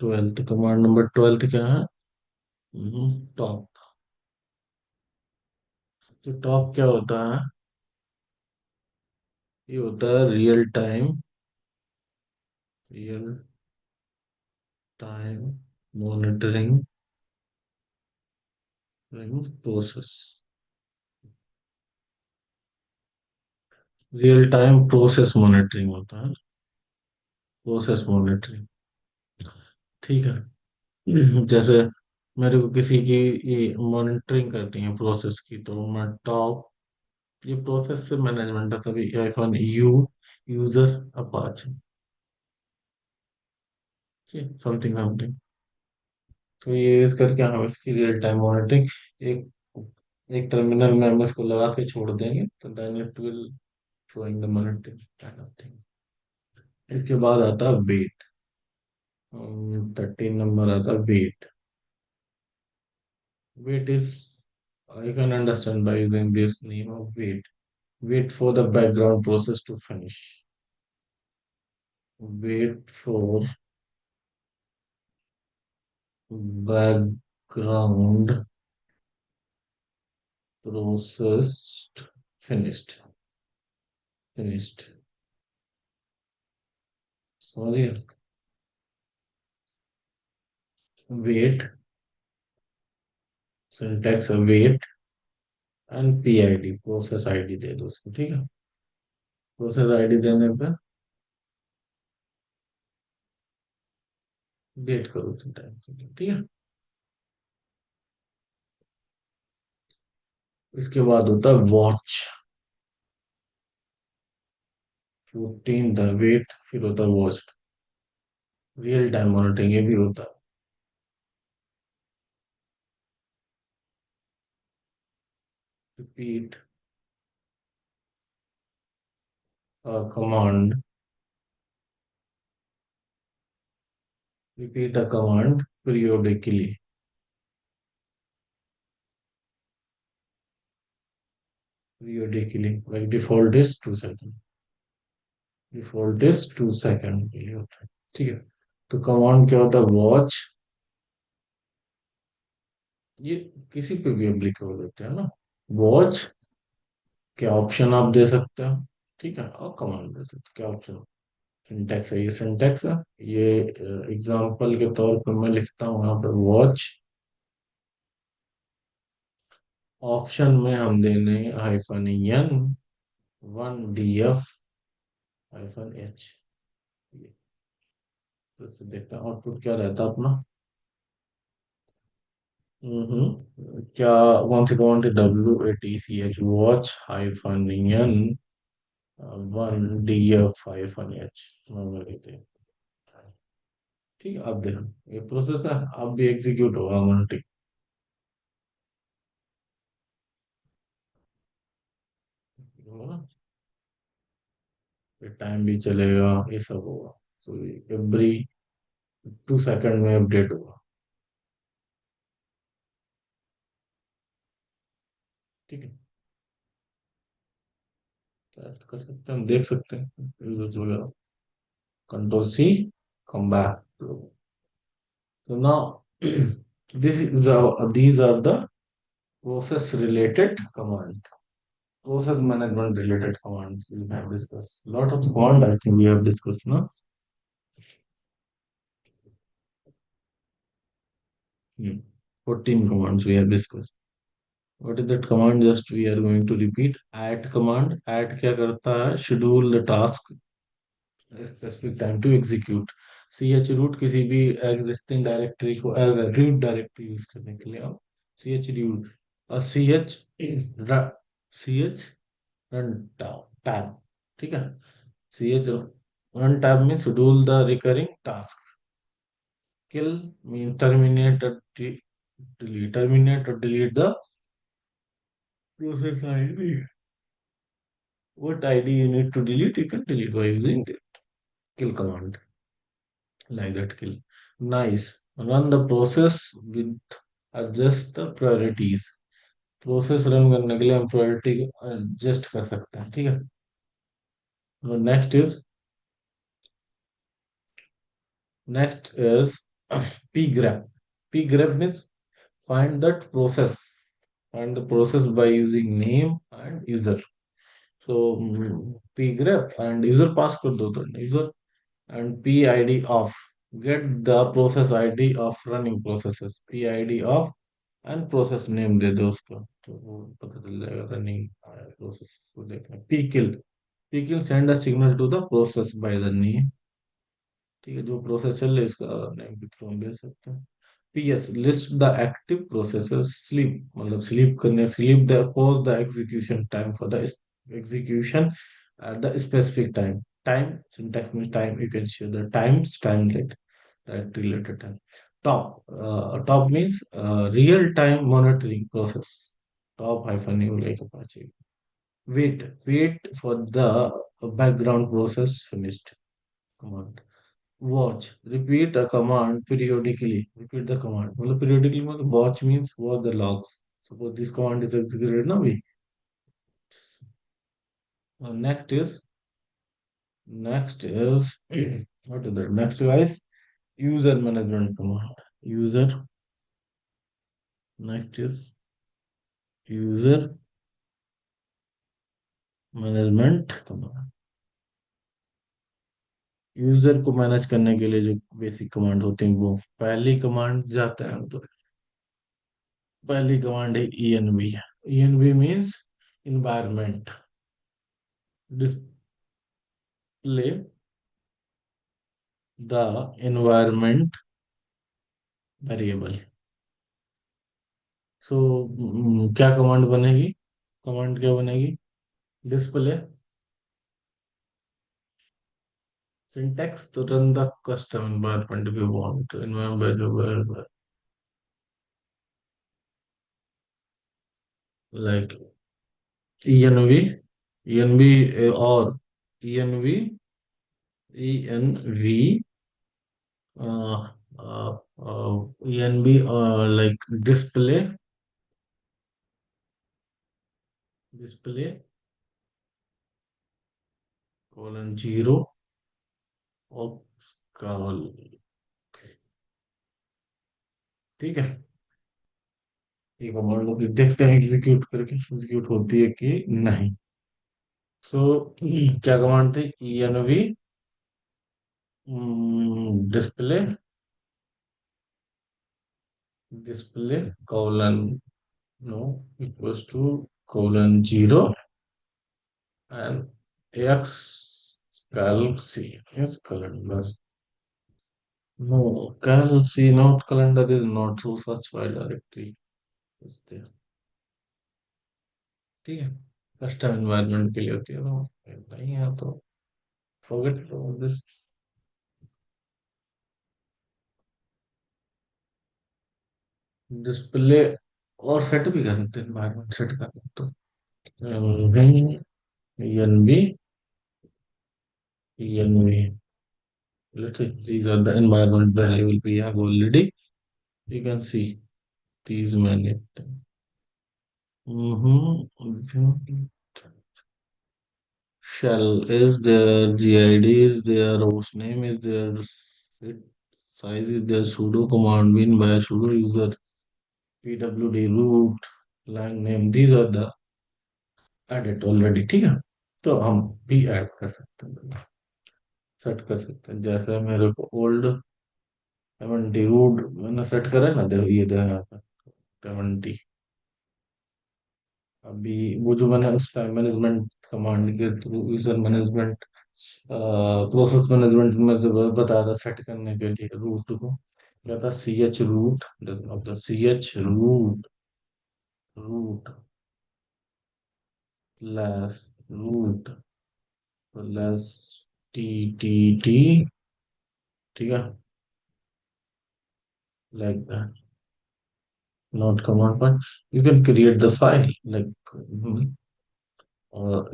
12th command, number 12 क्या है? टॉप। तो टॉप क्या होता है? ये होता है real time monitoring process. Real time process monitoring होता है। Process monitoring. ठीक है। जैसे मेरे को किसी की ये मॉनिटरिंग करनी है प्रोसेस की, तो मैं टॉप, ये प्रोसेस से मैनेजमेंट है, तभी iPhone user Apache, something something. तो ये यूज करके हम इसकी रियल टाइम मॉनिटरिंग एक एक टर्मिनल में हम इसको लगा के छोड़ देंगे, तो then it will showing the monitoring kind of thing। इसके बाद आता है वेट। 13 नंबर आता है wait. Wait is, I can understand by using this name of wait. Wait for the background process to finish. Wait for background process finished. Finished. समझिए? Wait, syntax wait and PID, process ID दे दो उसको। ठीक है। Process ID देने पे wait करो तो time के लिए। ठीक है। इसके बाद होता है वॉच। 14 द वेट, फिर होता है वॉच। रियल टाइम मॉनिटरिंग ये भी होता है। Repeat command, repeat a command periodically। periodically like default is 2 second. Default is 2 second के लिए होता है। ठीक है। तो कमांड क्या होता है? वॉच। ये किसी पे भी एप्लीकेबल होते हैं ना। वॉच क्या ऑप्शन आप दे सकते हो। ठीक है। और कमांड दे सकते हो क्या ऑप्शन। सिंटैक्स है, ये सिंटैक्स है। ये एग्जांपल के तौर पर मैं लिखता हूँ यहाँ पर वॉच। ऑप्शन में हम देने hyphen N 1 DF hyphen H. तो इससे देखते हैं आउटपुट क्या रहता है अपना। क्या कौन सी कमांड है? WATCH watch hyphen N one DF-H memory थे। ठीक है, अब देखो ये प्रोसेस है, अब भी एग्जीक्यूट होगा मल्टी। फिर टाइम भी चलेगा, ये सब होगा। तो एवरी 2 सेकंड में अपडेट होगा। ठीक है, टेस्ट कर सकते हैं, हम देख सकते हैं यूजर्स वगैरह। Control C, come back. So now this is these are the process related command. Process management related commands we have discussed. Lot of command I think we have discussed, no? 14 commands we have discussed. What is that command? Just we are going to repeat. Add command. Add क्या करता है? Schedule the task specific time to execute. Chroot किसी भी existing directory को root directory use करने के लिए आप chroot और ch run tab, ठीक है। ch run tab means schedule the recurring task. Kill means terminate or delete the process ID. What ID you need to delete? You can delete by using the kill command, like that. Kill. Nice. Run the process with adjust the priorities. Process run करने के लिए हम priority adjust कर सकते हैं, ठीक है। Next is next is pgrep. Pgrep means find that process. Find the process by using name and user. So pgrep and user pass कर दो तो user and PID of. Get the process ID of running processes. PID of and process name दे दो उसको, तो वो पता चल जाएगा रनिंग प्रोसेस को देखना। pkill. pkill send a signal to the process by the name। ठीक है, जो प्रोसेस चल रही है इसका नेम भी थ्रो दे सकते हैं। PS list the active processes. Sleep मतलब स्लीप करने, sleep the pause the execution time for the execution at the specific time. Time syntax में time you can share the times time that related time। Top means real time monitoring process। Top hyphen you like Apache। Wait for the background process finished command। Watch, repeat a command periodically। Repeat the command मतलब periodically मतलब watch means watch the logs। Suppose this command is executed now we next is what is that? Next guys, user management command। User next is user management command. User को manage करने के लिए जो basic command होती हैं वो पहली command जाता है तो पहली कमांड है env। env means environment display the environment variable. So क्या कमांड बनेगी? कमांड क्या बनेगी? Display syntax to run the custom environment we want environment like env env और env env env like display colon 0 optional. ठीक है, ये command को फिर देखते हैं एग्जीक्यूट करके एग्जीक्यूट होती है कि नहीं। सो क्या कमांड थी? env display display colon no equals to colon 0 and x calc c, yes colon plus No, see, note calendar is not so such file directory is there. ठीक है, कस्टम एनवायरनमेंट के लिए होती है, तो नहीं है तो फॉरगेट दिस डिस्प्ले। और सेट भी कर सकते हैं, एनवायरनमेंट सेट करना तो N B N B let's say these are the environment variable we have already. You can see these many things. Mm-hmm. Shell is there, GID is there, host name is there, it size is there, sudo command win by sudo user, pwd root, line name, these are the added already, ठीक है। तो हम भी add कर सकते हैं, set कर सकते हैं, जैसे मेरे को ओल्ड 70 रूट मैंने सेट करा है ना, देखो ये देखो यहाँ पे 70। अभी वो जो मैंने उस टाइम मैनेजमेंट कमांड के through user management process management में जो बताया था सेट करने के लिए रूट को, क्या था, C H root, C H root, root less root less T T T, ठीक है, लाइक दैट, नॉट कमांड पर you can create the file like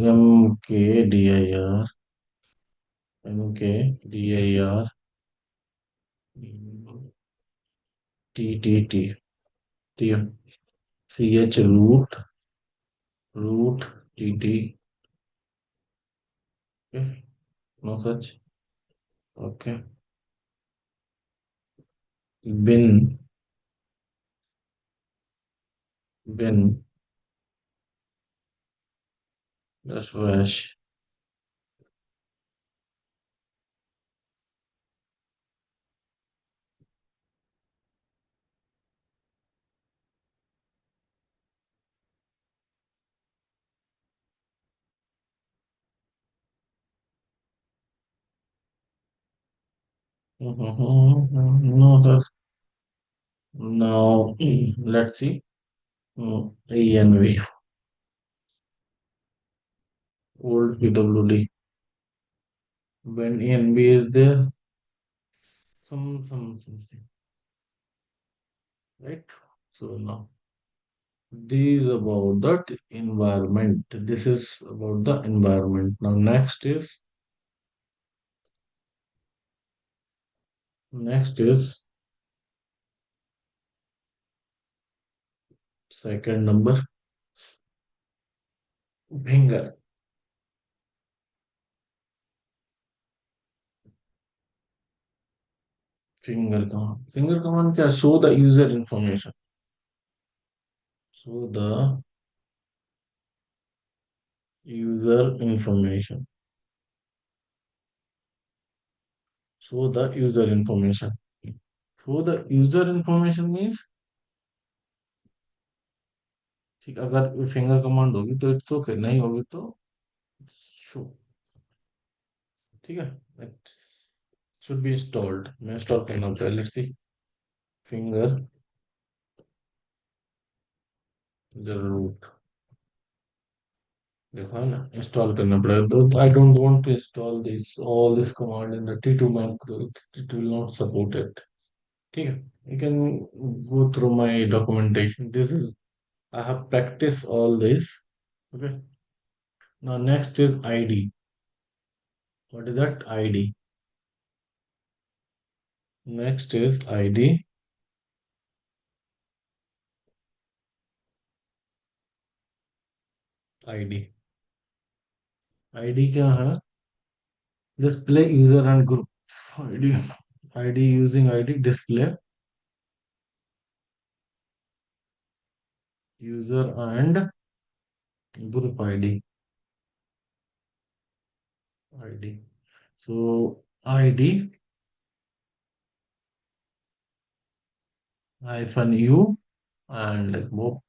M K D I R, M K D I R T T T, ठीक है, C H root, root T T, no such, okay, bin, bin bash, no sir, now let's see, env, old pwd, when env is there, something, right? So now this is about that environment, this is about the environment. Now next is second number, finger, finger command क्या, show the user information, show the user information, show the user information, show the user information means, ठीक, अगर finger command होगी तो it's okay, नहीं होगी तो show, ठीक है, शुड बी इंस्टॉल्ड, मैं इंस्टॉल करना होता है, लेट्स सी, फिंगर जरूर, देखो है ना, इंस्टॉल करना पड़ेगा, तो I don't want to install this all this command in the T2 macro, it will not support it, ठीक है। You can go through my documentation, this is, I have practiced all this, okay। Now next is ID, what is that, ID, next is ID, ID, ID क्या है, display user and group, ID, ID using ID display user and group ID, ID, so ID hyphen u and वो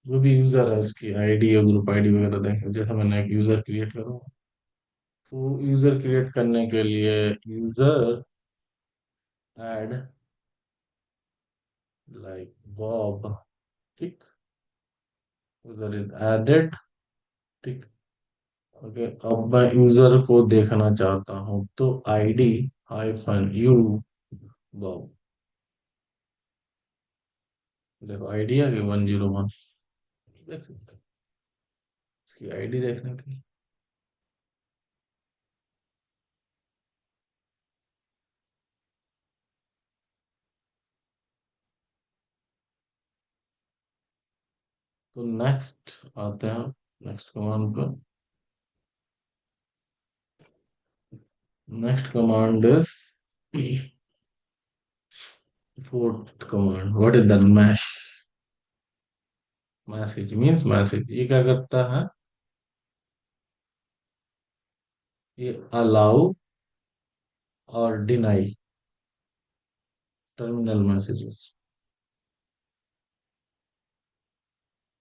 जो भी user है उसकी ID और group ID वगैरह देंगे, जैसे मैंने एक यूजर क्रिएट करूँ, तो यूजर क्रिएट करने के लिए यूजर ऐड लाइक बॉब, ठीक, यूजर इज एडेड, ठीक। ओके, अब मैं यूजर को देखना चाहता हूँ तो आईडी हाइफन यू बॉब। देखो आईडी आ गई 101। देख सकते हो इसकी आईडी देखने के लिए। तो नेक्स्ट आते हैं, नेक्स्ट कमांड पर। Next command is fourth command, what is the mesg. Message means message, ये क्या करता है, ये अलाउ और डिनाई टर्मिनल मैसेजेस,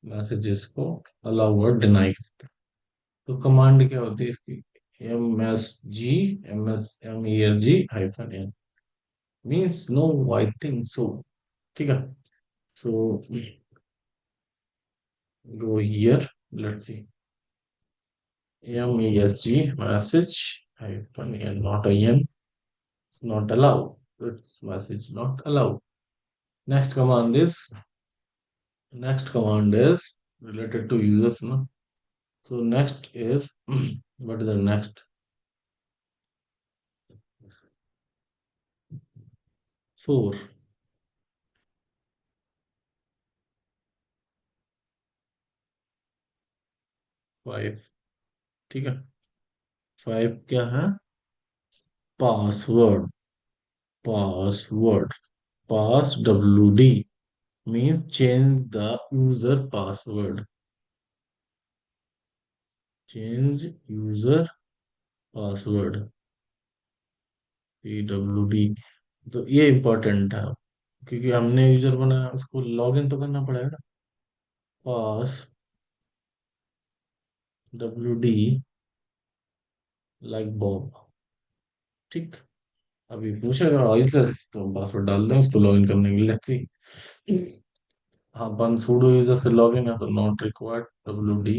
मैसेजेस को अलाउ और डिनाई करता है। तो कमांड क्या होती है इसकी, MSG means no, I think so, ठीक है। सो go here, let's see, MESG message hyphen n, not a n, it's not allowed, it's message not allowed. Next command is, next command is related to users, no? So next is what is the next, 4, 5, ठीक है। 5 क्या है, password, password, pass WD means change the user password, change user password, PWD। तो ये important है क्योंकि हमने user बनाया, उसको लॉगिन तो करना पड़ेगा ना। पास WD लाइक बॉब, ठीक। अभी पूछेगा यूजर तो पासवर्ड डाल दें उसको लॉगिन करने के लिए, लेट्स सी। हाँ, बन सूडो यूजर से लॉगिन है तो नॉट रिक्वायर्ड WD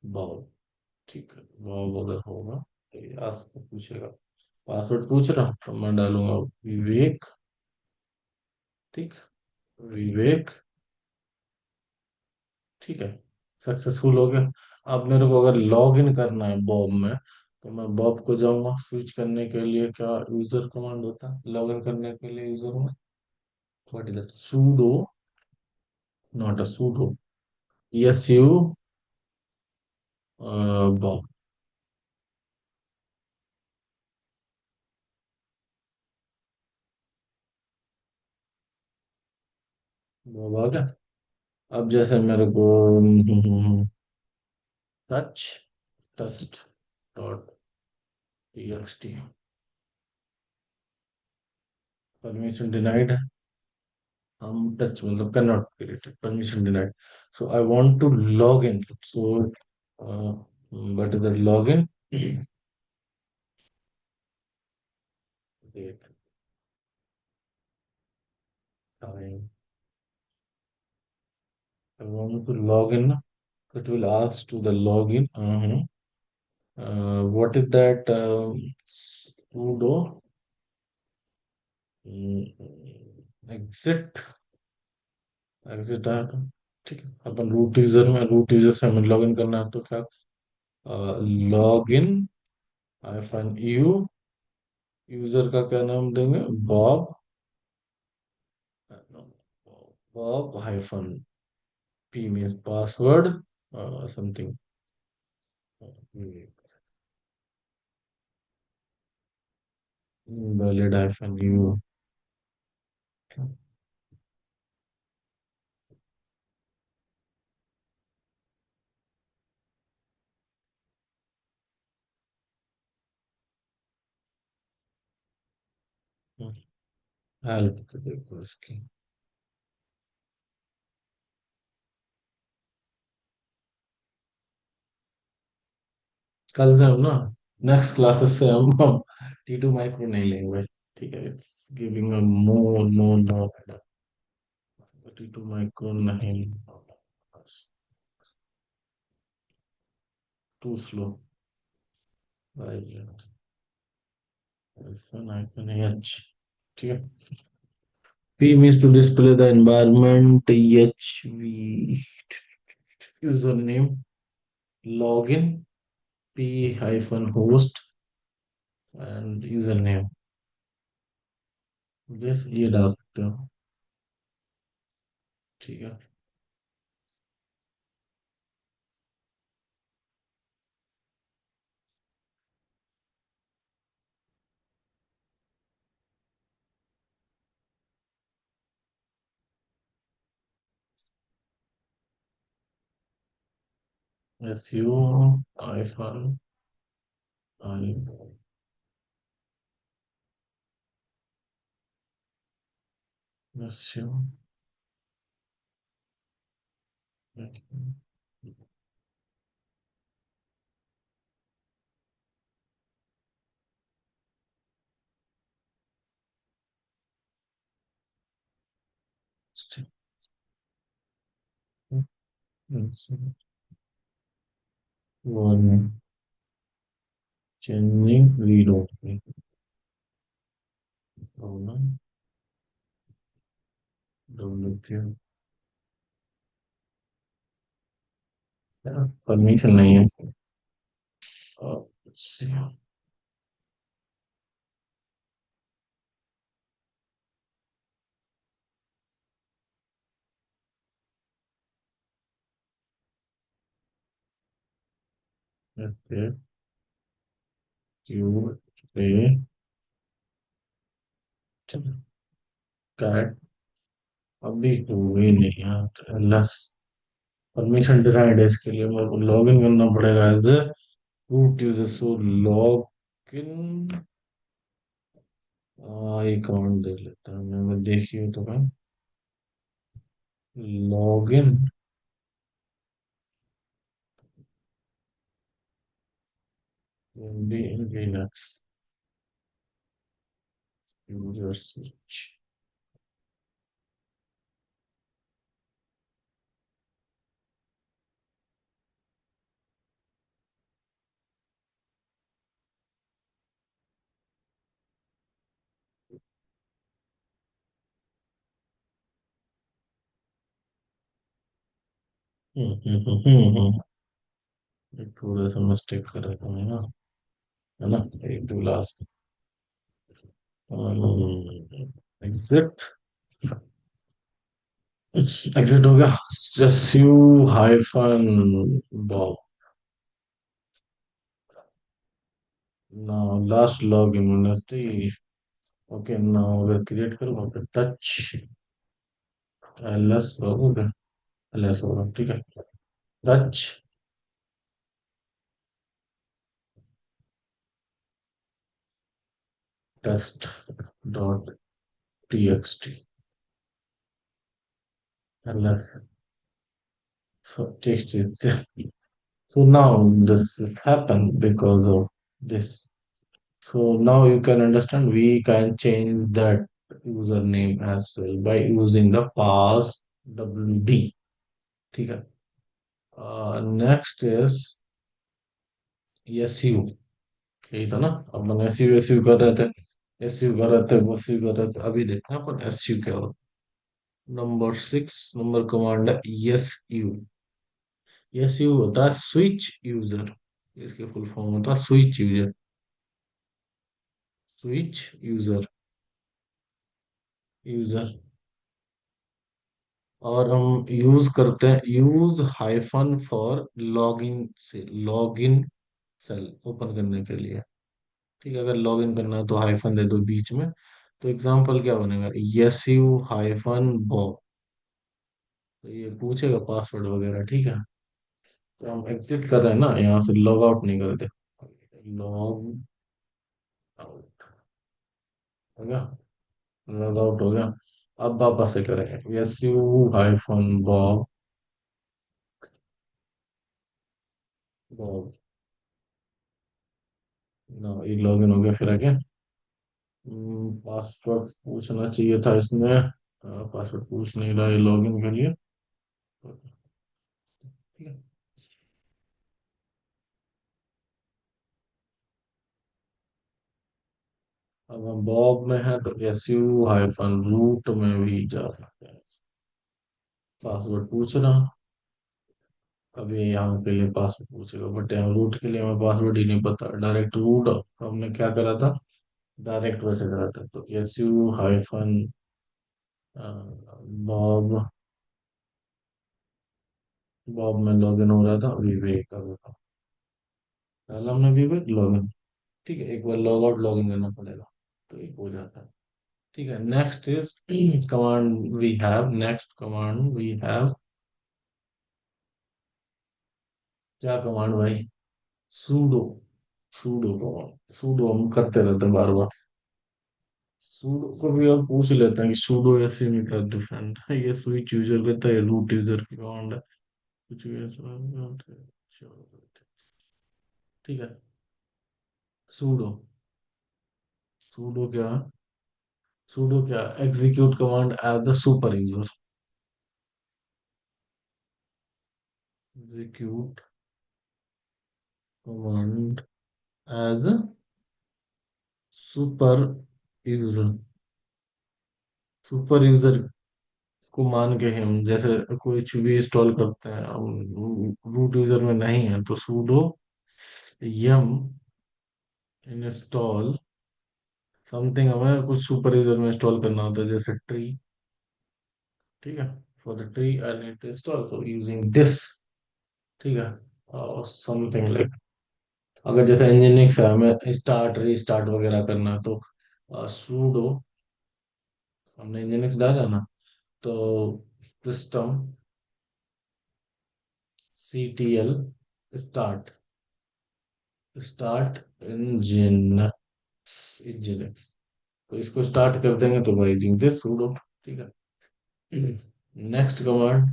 बॉब, ठीक है। बॉब अगर होगा तो ये आज तो पूछेगा, पासवर्ड पूछ रहा हूँ तो मैं डालूंगा विवेक, ठीक, विवेक, ठीक है। सक्सेसफुल हो गया। अब मेरे को अगर लॉग इन करना है बॉब में, तो मैं बॉब को जाऊंगा, स्विच करने के लिए क्या यूजर कमांड होता है लॉग इन करने के लिए यूजर में, what is that, sudo, not a sudo, su Bob, Bob आ गया। अब जैसे मेरे को touch test dot TXT, permission denied है, हम टच मतलब can not create, permission denied. So I want to log in, so what is the log in, date, time, I want to log in, it will ask to the login. What is that, sudo exit, exit आया था, ठीक है। अपन root user में, root user से हमें log in करना है तो क्या, log in hyphen you, user का क्या नाम देंगे, Bob, Bob hyphen P mean password something, valid hyphen you, help देखो इसकी, कल से हो ना, नेक्स्ट क्लासेस से हम T2 माइक्रो नहीं लेंगे भाई। ठीक है, it's giving a more more more. T2 micro नहीं, टू स्लो भाई। IPhone iPhone H. ठीक है। P means to display the environment. HV username, login, P hyphen host and username. This ये डाल सकते हो। ठीक है। SU hyphen I SU warning, changing read only. Problem WQ permission नहीं है। let's see. Okay, Q A cat अभी हुई नहीं यार, लस परमिशन डिनाइड है, इसके लिए मेरे को लॉग इन करना पड़ेगा as a root user. So log in account देख लेता हूँ मैं देखी हूँ तो मैं log in Linux user switch. एक थोड़ा सा मिस्टेक कर रहा हूँ ना, है ना। एक टू लास्ट एग्जिट, एग्जिट हो गया। जस्ट यू हाइफन बॉब ना, लास्ट लॉग इन ओके ना, अगर क्रिएट करूँ फिर टच एलएस होगा, एलएस होगा। ठीक है, touch test dot TXT LS. So text is there. So now this has happened because of this. So now you can understand we can change that username as well by using the pass wd. ठीक है। Next is S U. यही था ना, अपन S U कर रहे थे, S U कर रहे थे, एस यू कर रहे थे। अभी देखना अपन एस यू क्या होता है। नंबर 6 नंबर कमांड है एस यू। एस यू होता है स्विच यूजर। इसके फुल फॉर्म होता है switch user, switch user, user. और हम यूज करते हैं यूज हाइफन फॉर लॉगिन से, लॉगिन सेल ओपन करने के लिए। ठीक है, अगर लॉगिन करना है तो हाइफन दे दो बीच में। तो एग्जांपल क्या बनेगा, यस यू हाइफन बॉ। तो ये पूछेगा पासवर्ड वगैरह। ठीक है, तो हम एग्जिट कर रहे हैं ना, यहाँ से लॉग आउट नहीं करते। लॉग आउट हो गया, लॉग आउट हो गया। अब वापस से करेंगे यस यू हाइफन बॉ, बॉ। ना ये लॉगिन हो गया, फिर आगे पासवर्ड पूछना चाहिए था इसमें। पासवर्ड पूछ नहीं रहा है लॉगिन के लिए। ठीक है। अब हम बॉब में है तो एस यू हाइफन रूट में भी जा सकते हैं। पासवर्ड पूछ रहा। अभी यहाँ के लिए पासवर्ड पूछेगा, बट यहाँ रूट के लिए हमें पासवर्ड ही नहीं पता, डायरेक्ट रूट हमने क्या करा था, डायरेक्ट वैसे करा था। तो S U hyphen Bob, Bob में लॉगिन हो रहा था, अभी वे कर रहा था। पहला हमने भी लॉगिन। ठीक है, एक बार लॉग आउट लॉगिन करना पड़ेगा, तो एक हो जाता है। ठीक है, next is command we have, next command we have, क्या कमांड भाई, सूडो। सूडो कमांड, सूडो हम करते रहते हैं बार बार। सूडो को भी हम पूछ लेते हैं कि सूडो या सिम का डिफरेंट है, ये स्विच यूजर करता है, रूट यूजर की कमांड है। कुछ भी ठीक है। सूडो, सूडो क्या, सूडो क्या, execute command as the super user, execute command as super user. Super user को मान के हम जैसे कुछ भी इंस्टॉल करते हैं, हम रूट यूजर में नहीं है तो sudo yum इंस्टॉल समथिंग, हमें कुछ सुपर यूजर में इंस्टॉल करना होता है जैसे ट्री। ठीक है, for the tree I need to install so using this. ठीक है, और समथिंग लाइक, अगर जैसे nginx है हमें स्टार्ट रीस्टार्ट वगैरह करना है तो sudo, हमने nginx डाला ना, तो system ctl start, start engine, engine, तो इसको स्टार्ट कर देंगे तो भाई जिंक दे सूडो। ठीक है। नेक्स्ट कमांड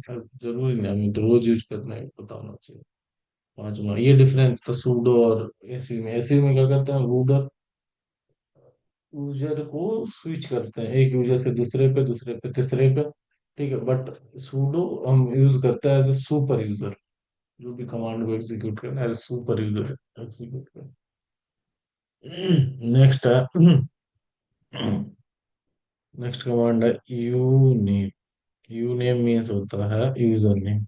जरूरी नहीं हमें तो रोज यूज करना है, पता होना चाहिए। पांचवा, ये डिफरेंस था सूडो और एसी में, एसी में क्या करते हैं, रूटर यूजर को स्विच करते हैं एक यूजर से दूसरे पे, दूसरे पे तीसरे पे। ठीक है, बट सूडो हम यूज करते हैं एज ए सुपर यूजर, जो भी कमांड को एग्जीक्यूट करना है एज सुपर यूजर एग्जीक्यूट करना। नेक्स्ट है, नेक्स्ट कमांड है यूनेम। यूनेम मीन्स होता है user name.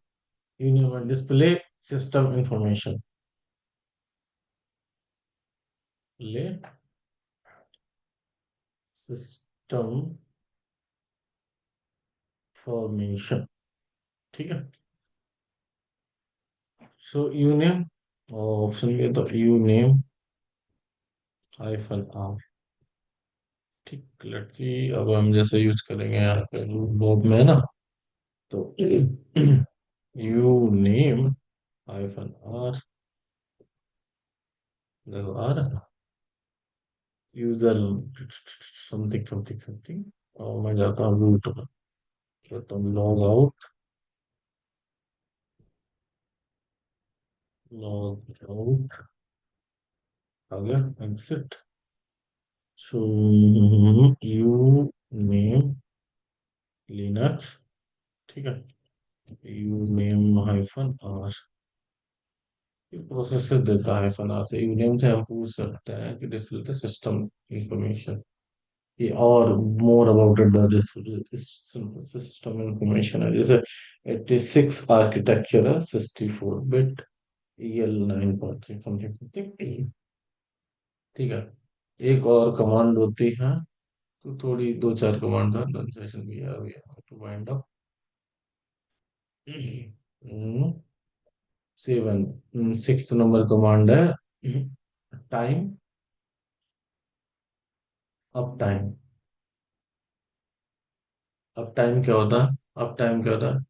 Uname display system information, ले सिस्टम फॉर्मेशन। ठीक है, सो यूनेम ऑप्शन में तो यूनेम हाइफन आर। ठीक, लेट्स सी, अब हम जैसे यूज करेंगे यहाँ पे बॉब में ना, तो यूनेम हाइफन आर, देखो आ रहा है यूजर समथिंग समथिंग समथिंग, और मैं जाता हूँ रूट में, करता हूँ लॉग आउट, लॉग आउट, आ गया exit. So U name Linux. ठीक है, U name hyphen R, processor देता है हाइफन आर से, यू नेम से हम पूछ सकते हैं कि डिस्प्ले सिस्टम इंफॉर्मेशन, ये और more about the system information है, जैसे 86 आर्किटेक्चर है, 64 बिट, EL9 समथिंग समथिंग। ठीक है, एक और कमांड होती है, तो थोड़ी दो चार कमांड था, सेशन भी आ गया to wind up. 6 number command है time, uptime. Uptime क्या होता है, अप टाइम क्या होता है,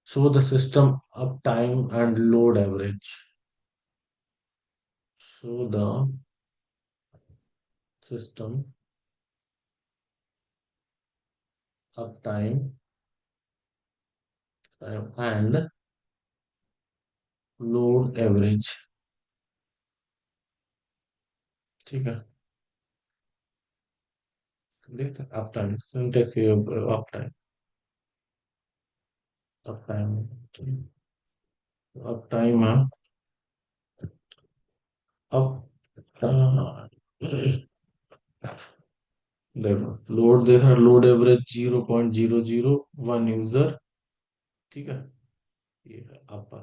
show the system uptime and load average, show the system uptime and load average. ठीक है, देखते अप टाइम सिंटेक्स ये uptime, uptime, uptime है। अब देखो लोड, देखा लोड एवरेज 0.001 यूजर, ठीक है, ये है आपका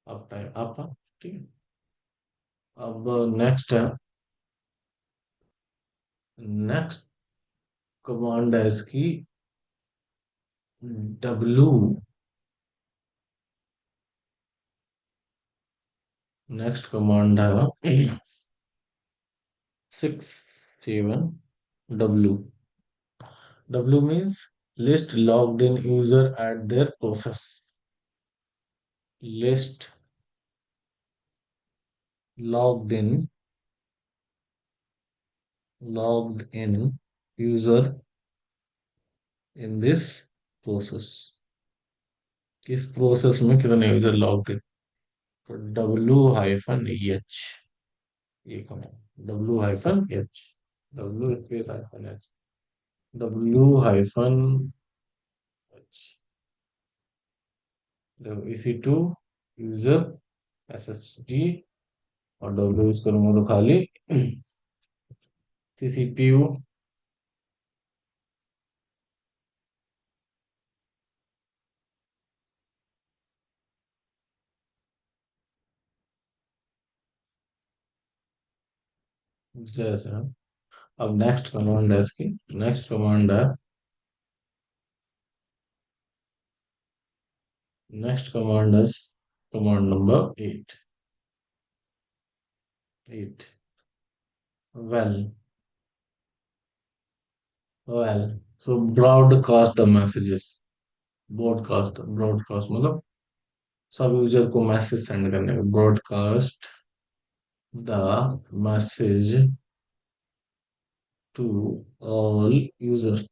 अप टाइम आपका, ठीक है। अब नेक्स्ट है, नेक्स्ट कमांड है इसकी डब्लू, नेक्स्ट कमांड है 67 W, W means list logged in user eight their process, list logged in, logged in user in this process, किस प्रोसेस में कितने यूजर लॉग्ड इन, तो W-H, ये command W-H, W space hyphen H, W-H, EC2 user SSD, और W use करूंगा तो खाली CPU, जैसे अब नेक्स्ट कमांड है इसकी, नेक्स्ट कमांड है, नेक्स्ट कमांड है command number 8, 8, wall, wall, so broadcast the messages, broadcast, broadcast मतलब सब यूजर को मैसेज सेंड करने का, broadcast the message to all user,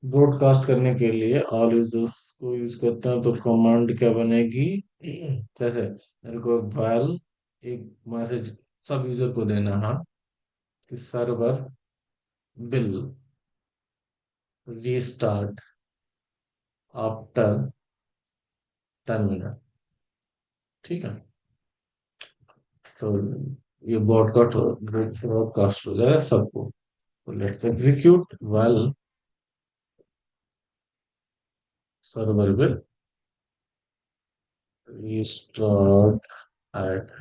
broadcast करने के लिए ऑल यूजर्स को यूज करते हैं, तो कमांड क्या बनेगी, जैसे मेरे को वेल एक मैसेज सब यूजर को देना है कि server bill restart after 10 minute, ठीक है, तो ये ब्रॉडकास्ट, ब्रॉडकास्ट हो जाएगा सबको, तो let's execute wall server will restart at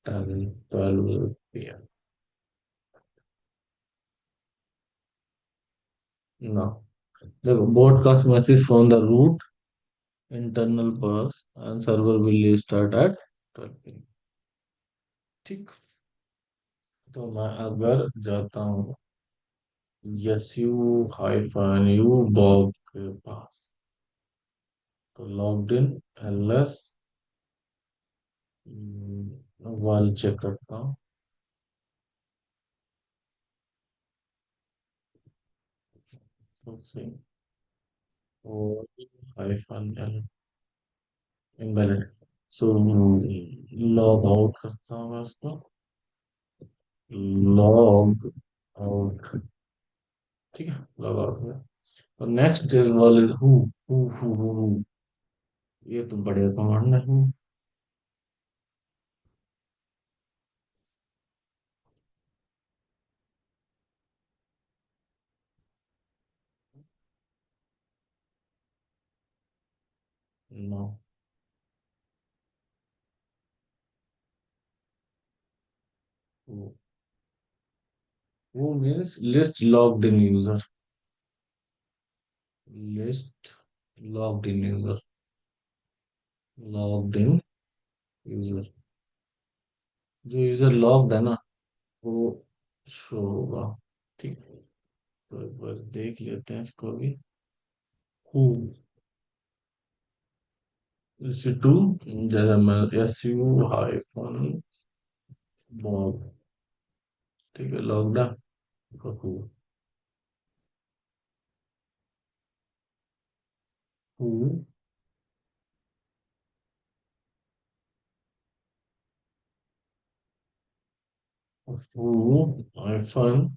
10:12 PM, ना, देखो broadcast message from the root internal bus and server will restart at 12 PM, ठीक, तो मैं अगर जाता हूँ SU-U बॉब के पास, तो लॉग्ड इन एलएस वाल चेक करता हूँ, सबसे और -L invalid, so log out करता हूँ मैं उसको, लॉग आउट, ठीक है, लॉग आउट हुआ, और नेक्स्ट इज वाल हु, ये तो बढ़िया कमांड है who, no, who means list logged in user, list logged in user, logged in user, जो यूजर लॉग्ड है ना वो शो होगा, ठीक है, तो एक बार देख लेते हैं इसको भी, हु EC2, जैसे मैं SU-, बॉब, ठीक है, लॉग्ड है, who, who who hyphen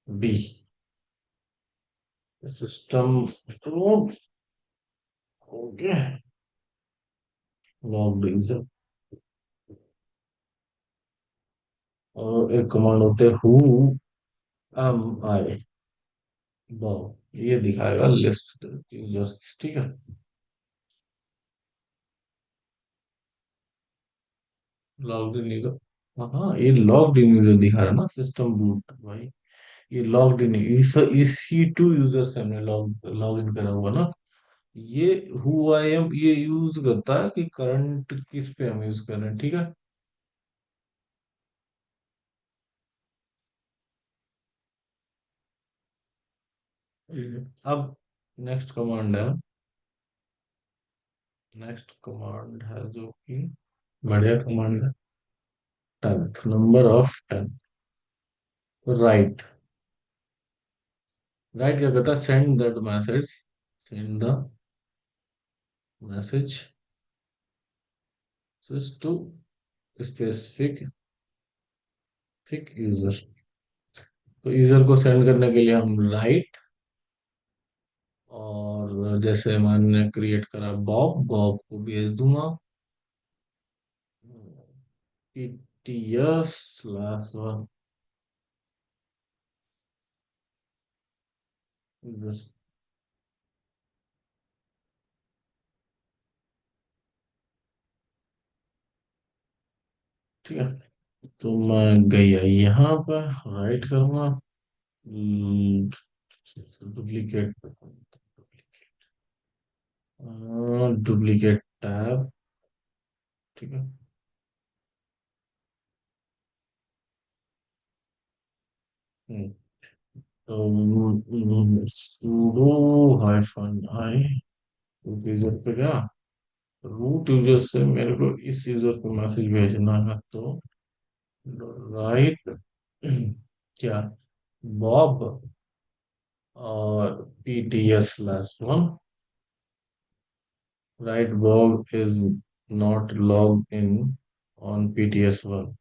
B system root. Okay, log user और एक कमांड होते हैं who am I, वाह ये दिखाएगा लिस्ट यूजर्स, ठीक है। लॉग्ड इन यूजर, हाँ हाँ ये लॉग्ड इन यूजर दिखा रहा है ना, सिस्टम बूट भाई। ये लॉग्ड इन इसी टू यूजर से हमने लॉग इन करा हुआ ना। ये हु आई एम ये यूज करता है कि करंट किस पे हम यूज कर रहे हैं, ठीक है। अब नेक्स्ट कमांड है, नेक्स्ट कमांड है जो कि बढ़िया कमांड है, tenth number of tenth, write. Write क्या करता है, send that message, send the message to specific फिक यूजर। तो यूजर को सेंड करने के लिए हम राइट, और जैसे मैंने क्रिएट करा बॉब, बॉब को भेज दूंगा पीटीएस लास्ट वन, बस, ठीक है। तो मैं गया यहाँ पर राइट करूंगा, डुप्लीकेट, डुप्लीकेट टैब, ठीक है। हम्म, तो sudo hyphen I root user पे गया, रूट यूजर से मेरे को इस यूजर को मैसेज भेजना है, तो राइट क्या, बॉब और PTS last one, right Bob is not log in on PTS one.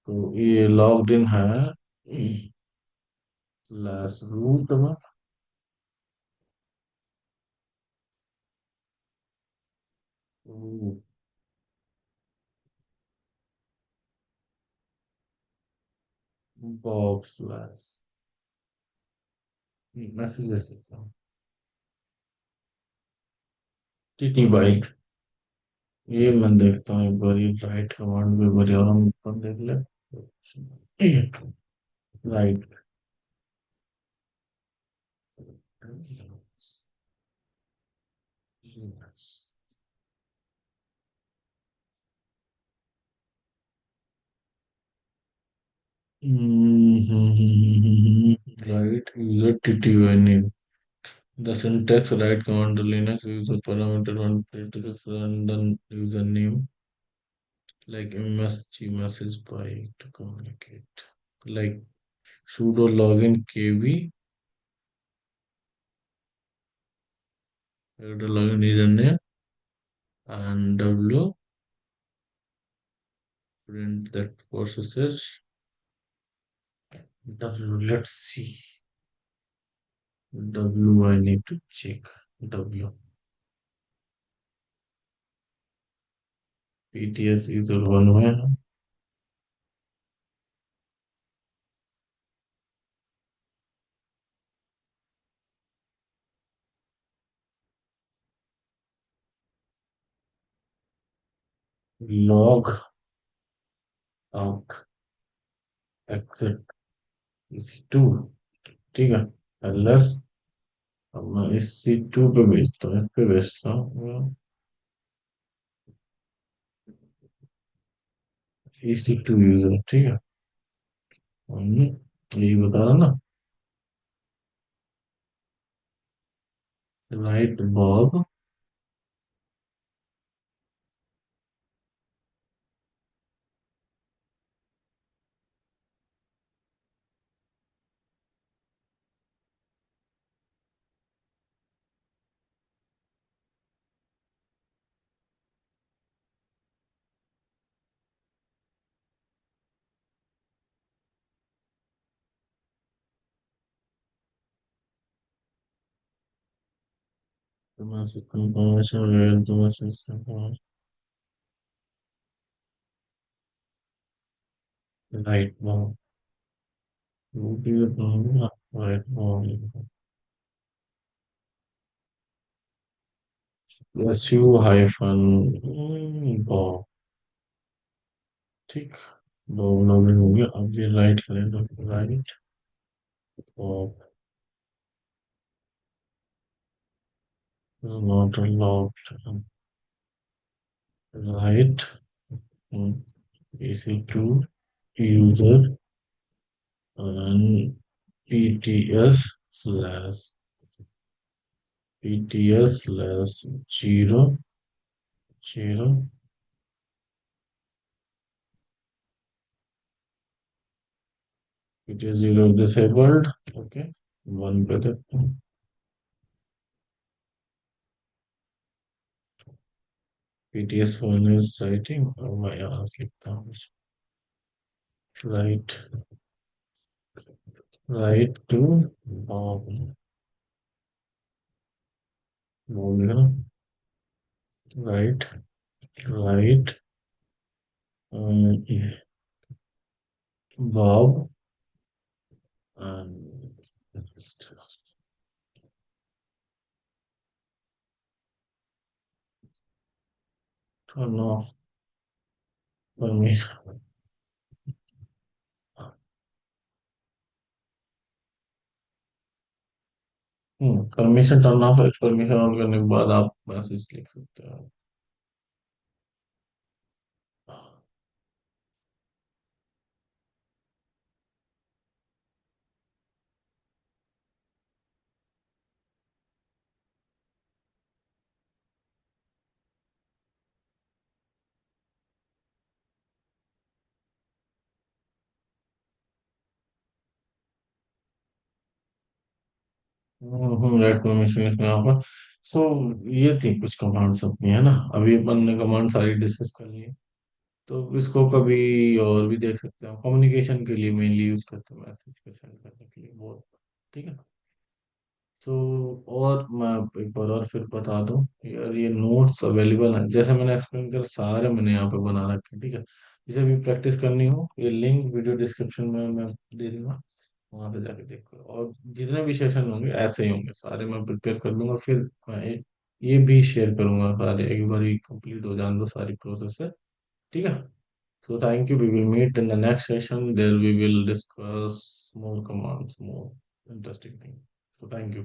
तो ये लॉग्ड इन है लास्ट रूट में, बॉब स्लैश मैसेज दे सकता हूँ, टीटी बाइक। ये मैं देखता हूँ एक बार, ये राइट कमांड भी बारी और हम ऊपर देख ले, right. Right user TT name. The syntax write command to Linux user parameter one and then username like msg message by to communicate like sudo login kv, sudo login username and w, print that processes w, let's see, w I need to check, w pts user one है, log out exit इसी to, ठीक है। ls, अब मैं इस C2 पे भेजता हूँ, इस पे भेजता हूँ, EC2 यूजर, ठीक है। यही बता रहा ना, right Bob, the message confirmation where the message confirmation. Right now. Would be the right now. SU hyphen Bob. ठीक Bob लॉगिन हो गया अब ये राइट करें right Bob is not logged right EC2 user and PTS slash PTS slash zero zero. PTS zero disabled. Okay. One better. PTS one is writing. Oh my ass, like right, right to Bob, right, right, yeah, Bob, and turn off permission. Permission turn off है permission on करने के बाद आप message लिख सकते हो write permission इसमें यहाँ पर सो ये थी कुछ कमांड्स अपनी है ना अभी अपन ने कमांड सारी डिस्कस कर ली है तो इसको कभी और भी देख सकते हो कम्युनिकेशन के लिए मेनली यूज करते हैं मैसेज को सेंड करने के लिए बहुत ठीक है तो और मैं एक बार और फिर बता दूं यार ये नोट्स अवेलेबल हैं जैसे मैंने एक्सप्लेन कर सारे मैंने यहाँ पे बना रखे हैं ठीक है जिसे भी प्रैक्टिस करनी हो ये लिंक वीडियो डिस्क्रिप्शन में मैं दे दूंगा वहां पे जाके देखो और जितने भी सेशन होंगे ऐसे ही होंगे सारे मैं प्रिपेयर कर दूंगा फिर मैं ये भी शेयर करूंगा सारे एक बार ही कंप्लीट हो जान दो सारी प्रोसेस है ठीक है so thank you we will meet in the next session there we will discuss more commands more interesting things so thank you